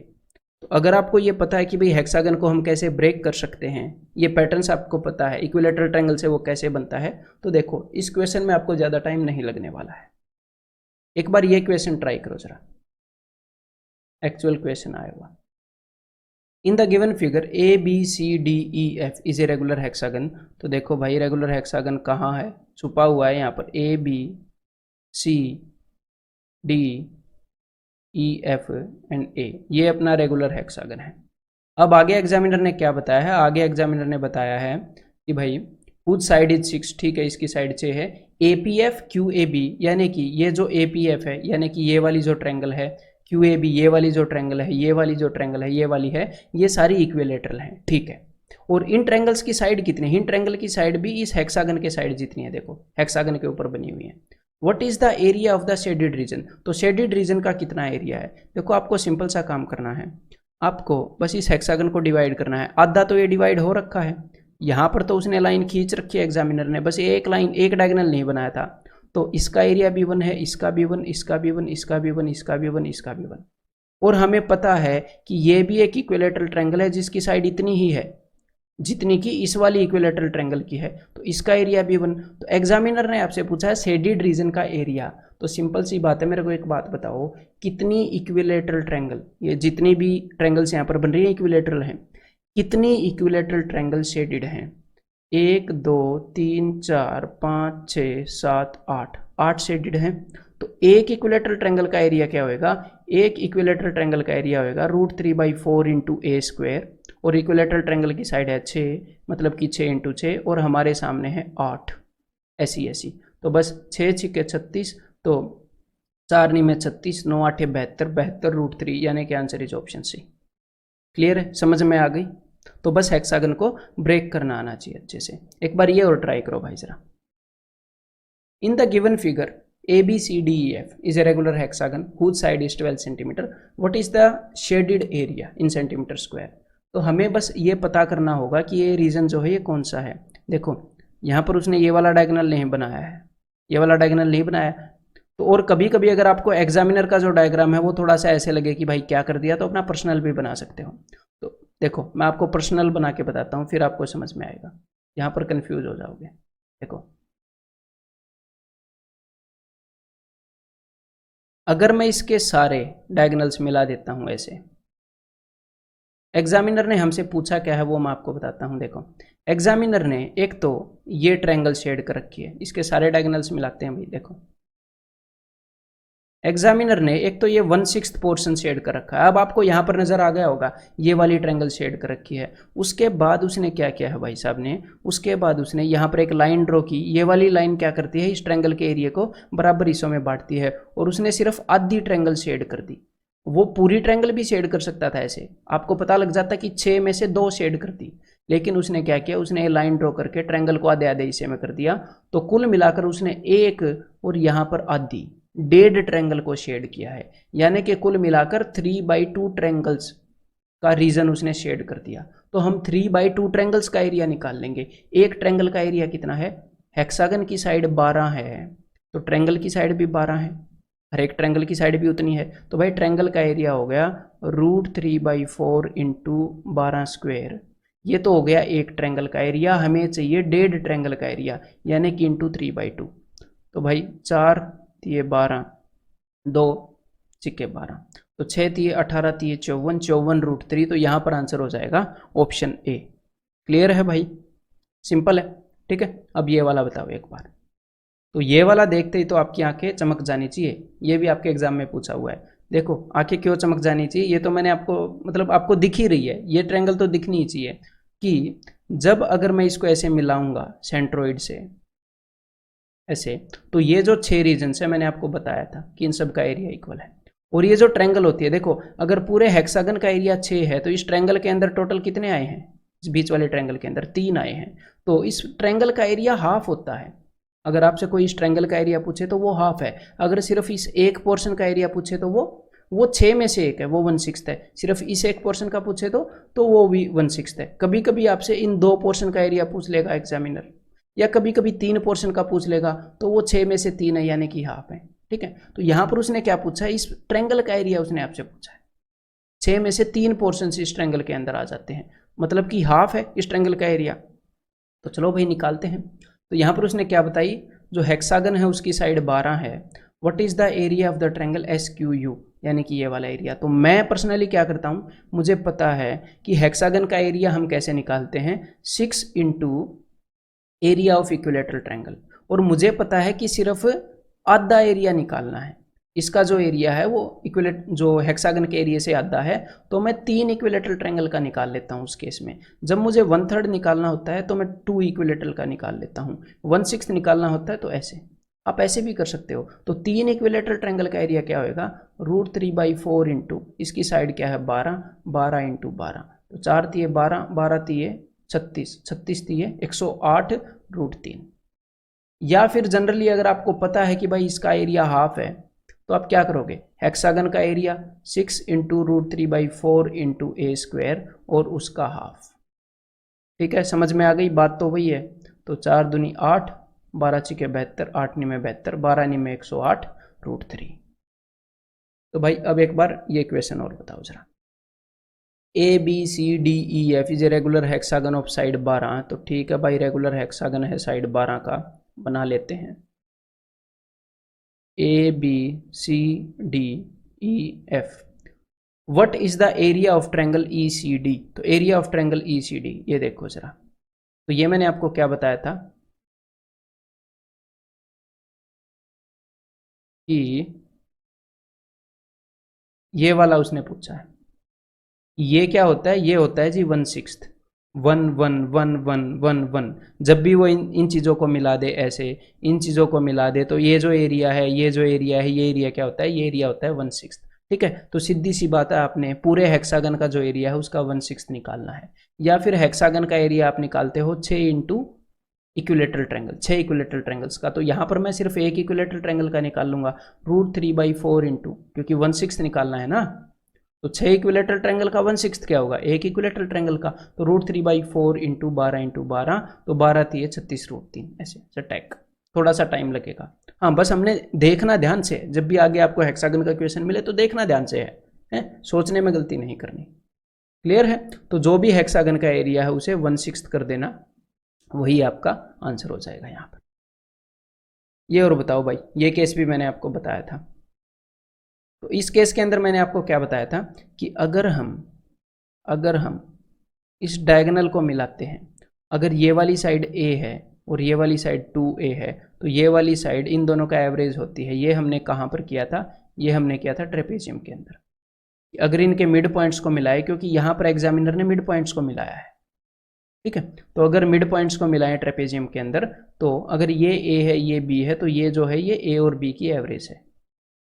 Speaker 1: तो अगर आपको ये पता है कि भाई हेक्सागन को हम कैसे ब्रेक कर सकते हैं, ये पैटर्न्स आपको पता है इक्विलेटरल ट्रायंगल से वो कैसे बनता है, तो देखो इस क्वेश्चन में आपको ज़्यादा टाइम नहीं लगने वाला है। एक बार ये क्वेश्चन ट्राई करो जरा, एक्चुअल क्वेश्चन आया हुआ। In the given figure A B C D E F is a regular hexagon. तो देखो भाई रेगुलर हेक्सागन कहाँ है, छुपा हुआ है यहाँ पर, A B C D E F and A, ये अपना रेगुलर हेक्सागन है। अब आगे एग्जामिनर ने क्या बताया है, आगे एग्जामिनर ने बताया है कि भाई हुज साइड इज 6, ठीक है, इसकी साइड 6 है। A P F Q A B, यानी कि ये जो ए पी एफ है, यानी कि ये वाली जो ट्रायंगल है, क्यू ए बी ये वाली जो ट्रायंगल है, ये वाली जो ट्रायंगल है, ये वाली है, ये सारी इक्विलेटरल हैं, ठीक है। और इन ट्रायंगल्स की साइड कितनी है, इन ट्रायंगल की साइड भी इस हेक्सागन के साइड जितनी है, देखो हेक्सागन के ऊपर बनी हुई है। What is the area of the shaded region, तो शेडेड रीजन का कितना एरिया है। देखो आपको सिंपल सा काम करना है, आपको बस इस हेक्सागन को डिवाइड करना है। आधा तो ये डिवाइड हो रखा है, यहाँ पर तो उसने लाइन खींच रखी है एग्जामिनर ने, बस एक लाइन एक डायगोनल नहीं बनाया था। तो इसका एरिया भी 1 है, इसका भी 1, इसका भी 1, इसका भी 1, इसका भी 1, इसका भी 1। और हमें पता है कि ये भी एक इक्विलेटरल ट्रायंगल है जिसकी साइड इतनी ही है जितनी कि इस वाली इक्विलेटरल ट्रायंगल की है, तो इसका एरिया भी 1। तो एग्जामिनर ने आपसे पूछा है शेडेड रीजन का एरिया। तो सिंपल सी बात है, मेरे को एक बात बताओ, कितनी इक्विलेटरल ट्रायंगल, ये जितनी भी ट्रायंगल्स यहाँ पर बन रही है इक्विलेटरल हैं, कितनी इक्विलेटरल ट्रायंगल शेडेड हैं। 1 2 3 4 5 6 7 8 शेडेड हैं। तो एक इक्विलेटरल ट्रायंगल का एरिया क्या होएगा, एक इक्विलेटरल ट्रायंगल का एरिया होएगा √3/4 इंटू ए स्क्वायर, और इक्विलेटरल ट्रायंगल की साइड है 6, मतलब कि 6 इंटू 6, और हमारे सामने है 8, ऐसी। तो बस 6 6 36, तो 4 9 में 36, 9 8 72, 72√3, यानी कि answer is option C. Clear है, समझ में आ गई। तो बस हेक्सागन को ब्रेक करना आना चाहिए अच्छे से। एक बार ये और ट्राई करो भाई जरा। इन the given figure ABCDEF is a regular hexagon whose side is 12 centimeter. What is the shaded area in centimeter square? तो हमें बस ये पता करना होगा कि ये रीजन जो है ये कौन सा है। देखो यहाँ पर उसने ये वाला डायगोनल नहीं बनाया है, ये वाला डायगोनल नहीं बनाया, तो और कभी कभी अगर आपको एग्जामिनर का जो डायग्राम है वो थोड़ा सा ऐसे लगे कि भाई क्या कर दिया, तो अपना पर्सनल भी बना सकते हो। तो देखो मैं आपको पर्सनल बना के बताता हूँ, फिर आपको समझ में आएगा, यहाँ पर कंफ्यूज हो जाओगे। देखो अगर मैं इसके सारे डायगोनल्स मिला देता हूँ ऐसे, एग्जामिनर ने हमसे पूछा क्या है वो मैं आपको बताता हूँ। देखो एग्जामिनर ने एक तो ये ट्रायंगल शेड कर रखी है, इसके सारे डायगोनल्स मिलाते हैं भाई। देखो एग्जामिनर ने एक तो ये 1/6 पोर्शन शेड कर रखा है, अब आपको यहाँ पर नजर आ गया होगा ये वाली ट्रायंगल शेड कर रखी है। उसके बाद उसने क्या किया है भाई साहब ने, उसके बाद उसने यहाँ पर एक लाइन ड्रॉ की, ये वाली लाइन क्या करती है, इस ट्रायंगल के एरिया को बराबर हिस्सों में बांटती है, और उसने सिर्फ आधी ट्रायंगल शेड कर दी। वो पूरी ट्रायंगल भी शेड कर सकता था, ऐसे आपको पता लग जाता कि 6 में से 2 शेड कर दी, लेकिन उसने क्या किया, उसने ये लाइन ड्रॉ करके ट्रायंगल को आधे आधे हिस्से में कर दिया। तो कुल मिलाकर उसने एक और यहाँ पर आधी 1.5 ट्रायंगल को शेड किया है, यानी कि कुल मिलाकर 3/2 ट्रायंगल्स का रीजन उसने शेड कर दिया। तो हम 3/2 ट्रायंगल्स का एरिया निकाल लेंगे। एक ट्रायंगल का एरिया कितना है, हेक्सागन की साइड 12 है, तो ट्रायंगल की साइड भी 12 है, हर एक ट्रायंगल की साइड भी उतनी है। तो भाई ट्रायंगल का एरिया हो गया √3/4 इंटू 12²। ये तो हो गया एक ट्रायंगल का एरिया, हमें चाहिए 1.5 ट्रायंगल का एरिया, यानी कि इंटू 3/2। तो भाई 4 तिये 12, 2 छिक्के 12, तो 6 तिये 18 तिये 54, 54√3। तो यहाँ पर आंसर हो जाएगा ऑप्शन ए। क्लियर है भाई, सिंपल है। ठीक है, अब ये वाला बताओ एक बार। तो ये वाला देखते ही तो आपकी आंखें चमक जानी चाहिए, ये भी आपके एग्जाम में पूछा हुआ है। देखो आंखें क्यों चमक जानी चाहिए, ये तो मैंने आपको मतलब आपको दिख ही रही है, ये ट्रायंगल तो दिखनी ही चाहिए कि जब अगर मैं इसको ऐसे मिलाऊंगा सेंट्रोइड से ऐसे, तो ये जो 6 रीजन्स है मैंने आपको बताया था कि इन सब का एरिया इक्वल है। और ये जो ट्रायंगल होती है, देखो अगर पूरे हेक्सागन का एरिया 6 है तो इस ट्रायंगल के अंदर टोटल कितने आए हैं, इस बीच वाले ट्रायंगल के अंदर 3 आए हैं, तो इस ट्रायंगल का एरिया हाफ होता है। अगर आपसे कोई इस ट्रायंगल का एरिया पूछे तो वो हाफ है, अगर सिर्फ इस एक पोर्शन का एरिया पूछे तो वो 6 में से एक है, वो 1/6 है। सिर्फ इस एक पोर्शन का पूछे तो वो भी 1/6 है। कभी कभी आपसे इन 2 पोर्शन का एरिया पूछ लेगा एग्जामिनर, या कभी कभी 3 पोर्शन का पूछ लेगा, तो वो 6 में से 3 है, यानी कि हाफ है। ठीक है, तो यहाँ पर उसने क्या पूछा है, इस ट्रायंगल का एरिया उसने आपसे पूछा है। 6 में से 3 पोर्शन इस ट्रायंगल के अंदर आ जाते हैं, मतलब कि हाफ है इस ट्रायंगल का एरिया। तो चलो भाई निकालते हैं। तो यहाँ पर उसने क्या बताई, जो हेक्सागन है उसकी साइड 12 है, what is the area of the triangle SQU, यानी कि ये वाला एरिया। तो मैं पर्सनली क्या करता हूँ, मुझे पता है कि हेक्सागन का एरिया हम कैसे निकालते हैं, 6 into area of equilateral triangle, और मुझे पता है कि सिर्फ आधा एरिया निकालना है। इसका जो एरिया है वो इक्विलेट जो हेक्सागन के एरिया से आधा है, तो मैं 3 इक्विलेटरल ट्रायंगल का निकाल लेता हूँ उस केस में। जब मुझे 1/3 निकालना होता है तो मैं 2 इक्विलेटरल का निकाल लेता हूँ, 1/6 निकालना होता है तो ऐसे, आप ऐसे भी कर सकते हो। तो 3 इक्विलेटरल ट्रायंगल का एरिया क्या होगा, √3/4 इंटू इसकी साइड क्या है 12, 12 इंटू 12, तो 4 तिये 12, 12 तिये 36, 36 तिये 108√3। या फिर जनरली अगर आपको पता है कि भाई इसका एरिया हाफ है, तो आप क्या करोगे, हेक्सागन का एरिया 6 इंटू √3/4 इंटू A² और उसका हाफ। ठीक है, समझ में आ गई बात, तो वही है। तो 4 दूनी 8, 12 छिके 72, 8 निमे 72, 12 निमे 108√3। तो भाई अब एक बार ये क्वेश्चन और बताओ जरा, ABCDEF is a regular hexagon of side 12। तो ठीक है भाई, रेगुलर हेक्सागन है साइड 12 का, बना लेते हैं। ABCDEF, what is the area of triangle ECD। तो एरिया ऑफ ट्रायंगल ECD ये देखो जरा, तो ये मैंने आपको क्या बताया था कि ये वाला उसने पूछा है, ये क्या होता है, ये होता है जी 1/6, 1 1 1 1 1 1। जब भी वो इन चीज़ों को मिला दे ऐसे, इन चीज़ों को मिला दे, तो ये जो एरिया है, ये जो एरिया है, ये एरिया क्या होता है, ये एरिया होता है 1/6। ठीक है, तो सीधी सी बात है, आपने पूरे हेक्सागन का जो एरिया है उसका 1/6 निकालना है, या फिर हेक्सागन का एरिया आप निकालते हो 6 into equilateral triangle, 6 equilateral triangles का। तो यहाँ पर मैं सिर्फ एक इक्विलेटरल ट्रायंगल का निकाल लूंगा, √3/4 इंटू, क्योंकि 1/6 निकालना है ना, तो 6 इक्विलेटरल ट्रायंगल का 1/6 क्या होगा, एक इक्विलेटरल ट्रायंगल का, तो √3/4 इंटू 12 इंटू 12, तो 12 तिये 36√3, ऐसे टैक। थोड़ा सा टाइम लगेगा। हाँ, बस हमने देखना ध्यान से, जब भी आगे आपको हेक्सागन का क्वेश्चन मिले तो देखना ध्यान से है, सोचने में गलती नहीं करनी। क्लियर है? तो जो भी हेक्सागन का एरिया है उसे 1/6 कर देना, वही आपका आंसर हो जाएगा यहाँ पर। ये और बताओ भाई, ये केस भी मैंने आपको बताया था। तो इस केस के अंदर मैंने आपको क्या बताया था कि अगर हम इस डायगोनल को मिलाते हैं, अगर ये वाली साइड ए है और ये वाली साइड 2a है, तो ये वाली साइड इन दोनों का एवरेज होती है। ये हमने कहाँ पर किया था? ये हमने किया था ट्रेपेजियम के अंदर। अगर इनके मिड पॉइंट्स को मिलाए, क्योंकि यहाँ पर एग्जामिनर ने मिड पॉइंट्स को मिलाया है, ठीक है, तो अगर मिड पॉइंट्स को मिलाएं ट्रेपेजियम के अंदर, तो अगर ये ए है ये बी है, तो ये जो है ये ए और बी की एवरेज है,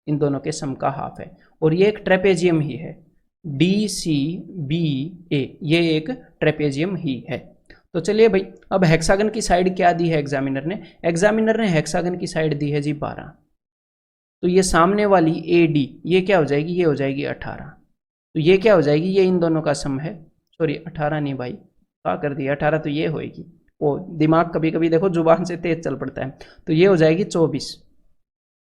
Speaker 1: इन दोनों के सम का हाफ है, और ये एक ट्रेपेजियम ही है, डी सी बी ए, ये एक ट्रेपेजियम ही है। तो चलिए भाई, अब हेक्सागन की साइड क्या दी है एग्जामिनर ने हेक्सागन की साइड दी है जी 12। तो ये सामने वाली ए डी, ये क्या हो जाएगी? ये हो जाएगी 18। तो ये क्या हो जाएगी? ये इन दोनों का सम है, सॉरी 18 नहीं भाई, क्या कर दिया, 18 तो ये होएगी, वो दिमाग कभी कभी देखो जुबान से तेज चल पड़ता है। तो ये हो जाएगी 24।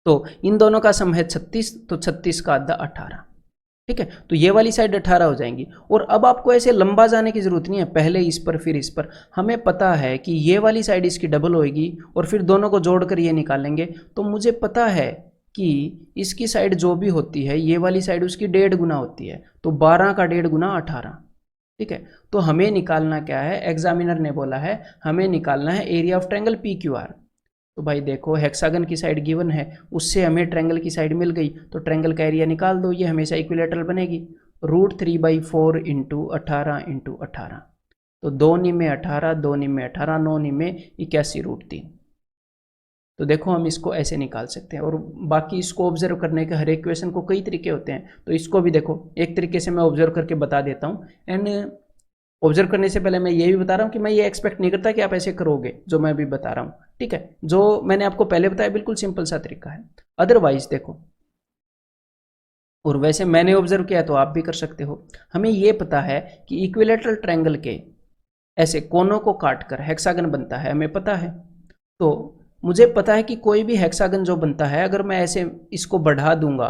Speaker 1: तो इन दोनों का सम है 36, तो 36 का आधा 18, ठीक है। तो ये वाली साइड 18 हो जाएंगी। और अब आपको ऐसे लंबा जाने की जरूरत नहीं है, पहले इस पर फिर इस पर। हमें पता है कि ये वाली साइड इसकी डबल होएगी और फिर दोनों को जोड़कर ये निकालेंगे। तो मुझे पता है कि इसकी साइड जो भी होती है, ये वाली साइड उसकी 1.5 गुना होती है, तो 12 का 1.5 गुना 18, ठीक है। तो हमें निकालना क्या है? एग्जामिनर ने बोला है हमें निकालना है एरिया ऑफ ट्रायंगल PQR। तो भाई देखो, हेक्सागन की साइड गिवन है, उससे हमें ट्रायंगल की साइड मिल गई, तो ट्रायंगल का एरिया निकाल दो, ये हमेशा इक्विलेटरल बनेगी। √3/4 इंटू 18 इंटू 18, तो 2 निमे 18, 2 निमे 18, 9 निमे 81 √3। तो देखो हम इसको ऐसे निकाल सकते हैं। और बाकी इसको ऑब्जर्व करने के हर एक क्वेश्चन को कई तरीके होते हैं, तो इसको भी देखो एक तरीके से मैं ऑब्जर्व करके बता देता हूँ। एंड ऑब्जर्व करने से पहले मैं ये भी बता रहा हूँ कि मैं ये एक्सपेक्ट नहीं करता कि आप ऐसे करोगे जो मैं अभी बता रहा हूँ, ठीक है। जो मैंने आपको पहले बताया बिल्कुल सिंपल सा तरीका है। अदरवाइज देखो, और वैसे मैंने ऑब्जर्व किया तो आप भी कर सकते हो, हमें ये पता है कि इक्विलेटरल ट्रायंगल के ऐसे कोनों को काटकर हेक्सागन बनता है, हमें पता है। तो मुझे पता है कि कोई भी हेक्सागन जो बनता है, अगर मैं ऐसे इसको बढ़ा दूंगा,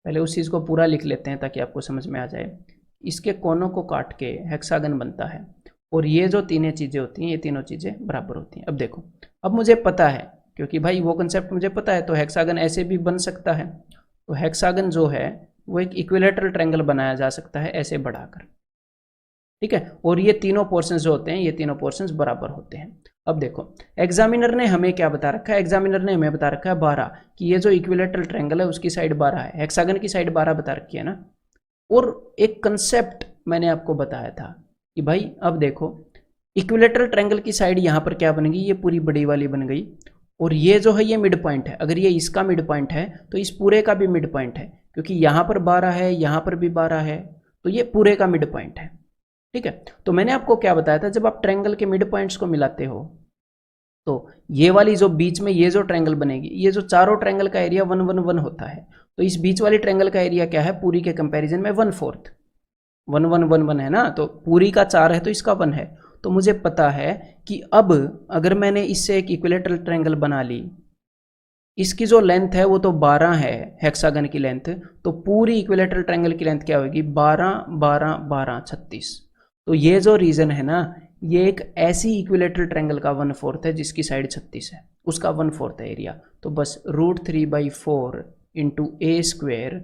Speaker 1: पहले उस चीज़ को पूरा लिख लेते हैं ताकि आपको समझ में आ जाए। इसके कोनों को काट के हेक्सागन बनता है, और ये जो तीनों चीज़ें होती हैं, ये तीनों चीज़ें बराबर होती हैं। अब देखो, अब मुझे पता है, क्योंकि भाई वो कंसेप्ट मुझे पता है, तो हेक्सागन ऐसे भी बन सकता है। तो हेक्सागन जो है वो एक इक्विलेटरल ट्रायंगल बनाया जा सकता है ऐसे बढ़ाकर, ठीक है। और ये तीनों पोर्शंस जो होते हैं, ये तीनों पोर्शंस बराबर होते हैं। अब देखो, एग्जामिनर ने हमें क्या बता रखा है? एग्जामिनर ने हमें बता रखा है 12, कि ये जो इक्विलेटरल ट्रायंगल है उसकी साइड 12 है, हेक्सागन की साइड 12 बता रखी है ना। और एक कंसेप्ट मैंने आपको बताया था कि भाई अब देखो, इक्विलेटरल ट्रायंगल की साइड यहाँ पर क्या बन गई? ये पूरी बड़ी वाली बन गई, और ये जो है ये मिड पॉइंट है। अगर ये इसका मिड पॉइंट है तो इस पूरे का भी मिड पॉइंट है, क्योंकि यहाँ पर 12 है, यहाँ पर भी 12 है, तो ये पूरे का मिड पॉइंट है, ठीक है। तो मैंने आपको क्या बताया था, जब आप ट्रायंगल के मिड पॉइंट्स को मिलाते हो, तो ये वाली जो बीच में ये जो ट्रायंगल बनेगी, ये जो चारों ट्रायंगल का एरिया 1 1 1 होता है, तो इस बीच वाली ट्रायंगल का एरिया क्या है? पूरी के कंपैरिजन में 1/4, 1 1 1 1 है ना, तो पूरी का 4 है तो इसका 1 है। तो मुझे पता है कि अब अगर मैंने इससे एक इक्विलेटरल ट्रायंगल बना ली, इसकी जो लेंथ है वो तो 12 है हेक्सागन की लेंथ, तो पूरी इक्विलेटरल ट्रायंगल की लेंथ क्या होगी? 12 12 12 36। तो ये जो रीजन है ना, ये एक ऐसी इक्विलेटरल ट्रायंगल का 1/4 है जिसकी साइड 36 है, उसका 1/4 है एरिया। तो बस √3/4 इंटू a²,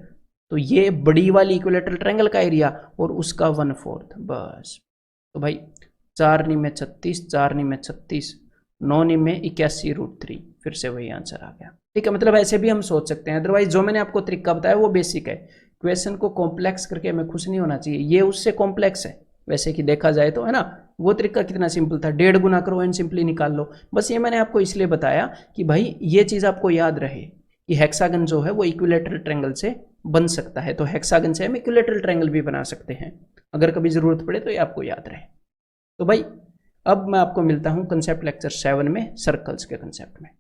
Speaker 1: तो ये बड़ी वाली इक्विलेटरल ट्रायंगल का एरिया और उसका 1/4 बस। तो भाई 4 निमे 36, 4 निमे 36, 9 निमे 81 √3, फिर से वही आंसर आ गया, ठीक है। मतलब ऐसे भी हम सोच सकते हैं। अदरवाइज जो मैंने आपको तरीका बताया वो बेसिक है, क्वेश्चन को कॉम्प्लेक्स करके हमें खुश नहीं होना चाहिए, ये उससे कॉम्प्लेक्स है वैसे कि देखा जाए तो, है ना। वो तरीका कितना सिंपल था, 1.5 गुना करो एंड सिंपली निकाल लो। बस ये मैंने आपको इसलिए बताया कि भाई ये चीज़ आपको याद रहे कि हेक्सागन जो है वो इक्विलेटरल ट्रायंगल से बन सकता है, तो हेक्सागन से हम इक्विलेटरल ट्रायंगल भी बना सकते हैं अगर कभी ज़रूरत पड़े, तो ये आपको याद रहे। तो भाई अब मैं आपको मिलता हूँ कंसेप्ट लेक्चर 7 में, सर्कल्स के कंसेप्ट में।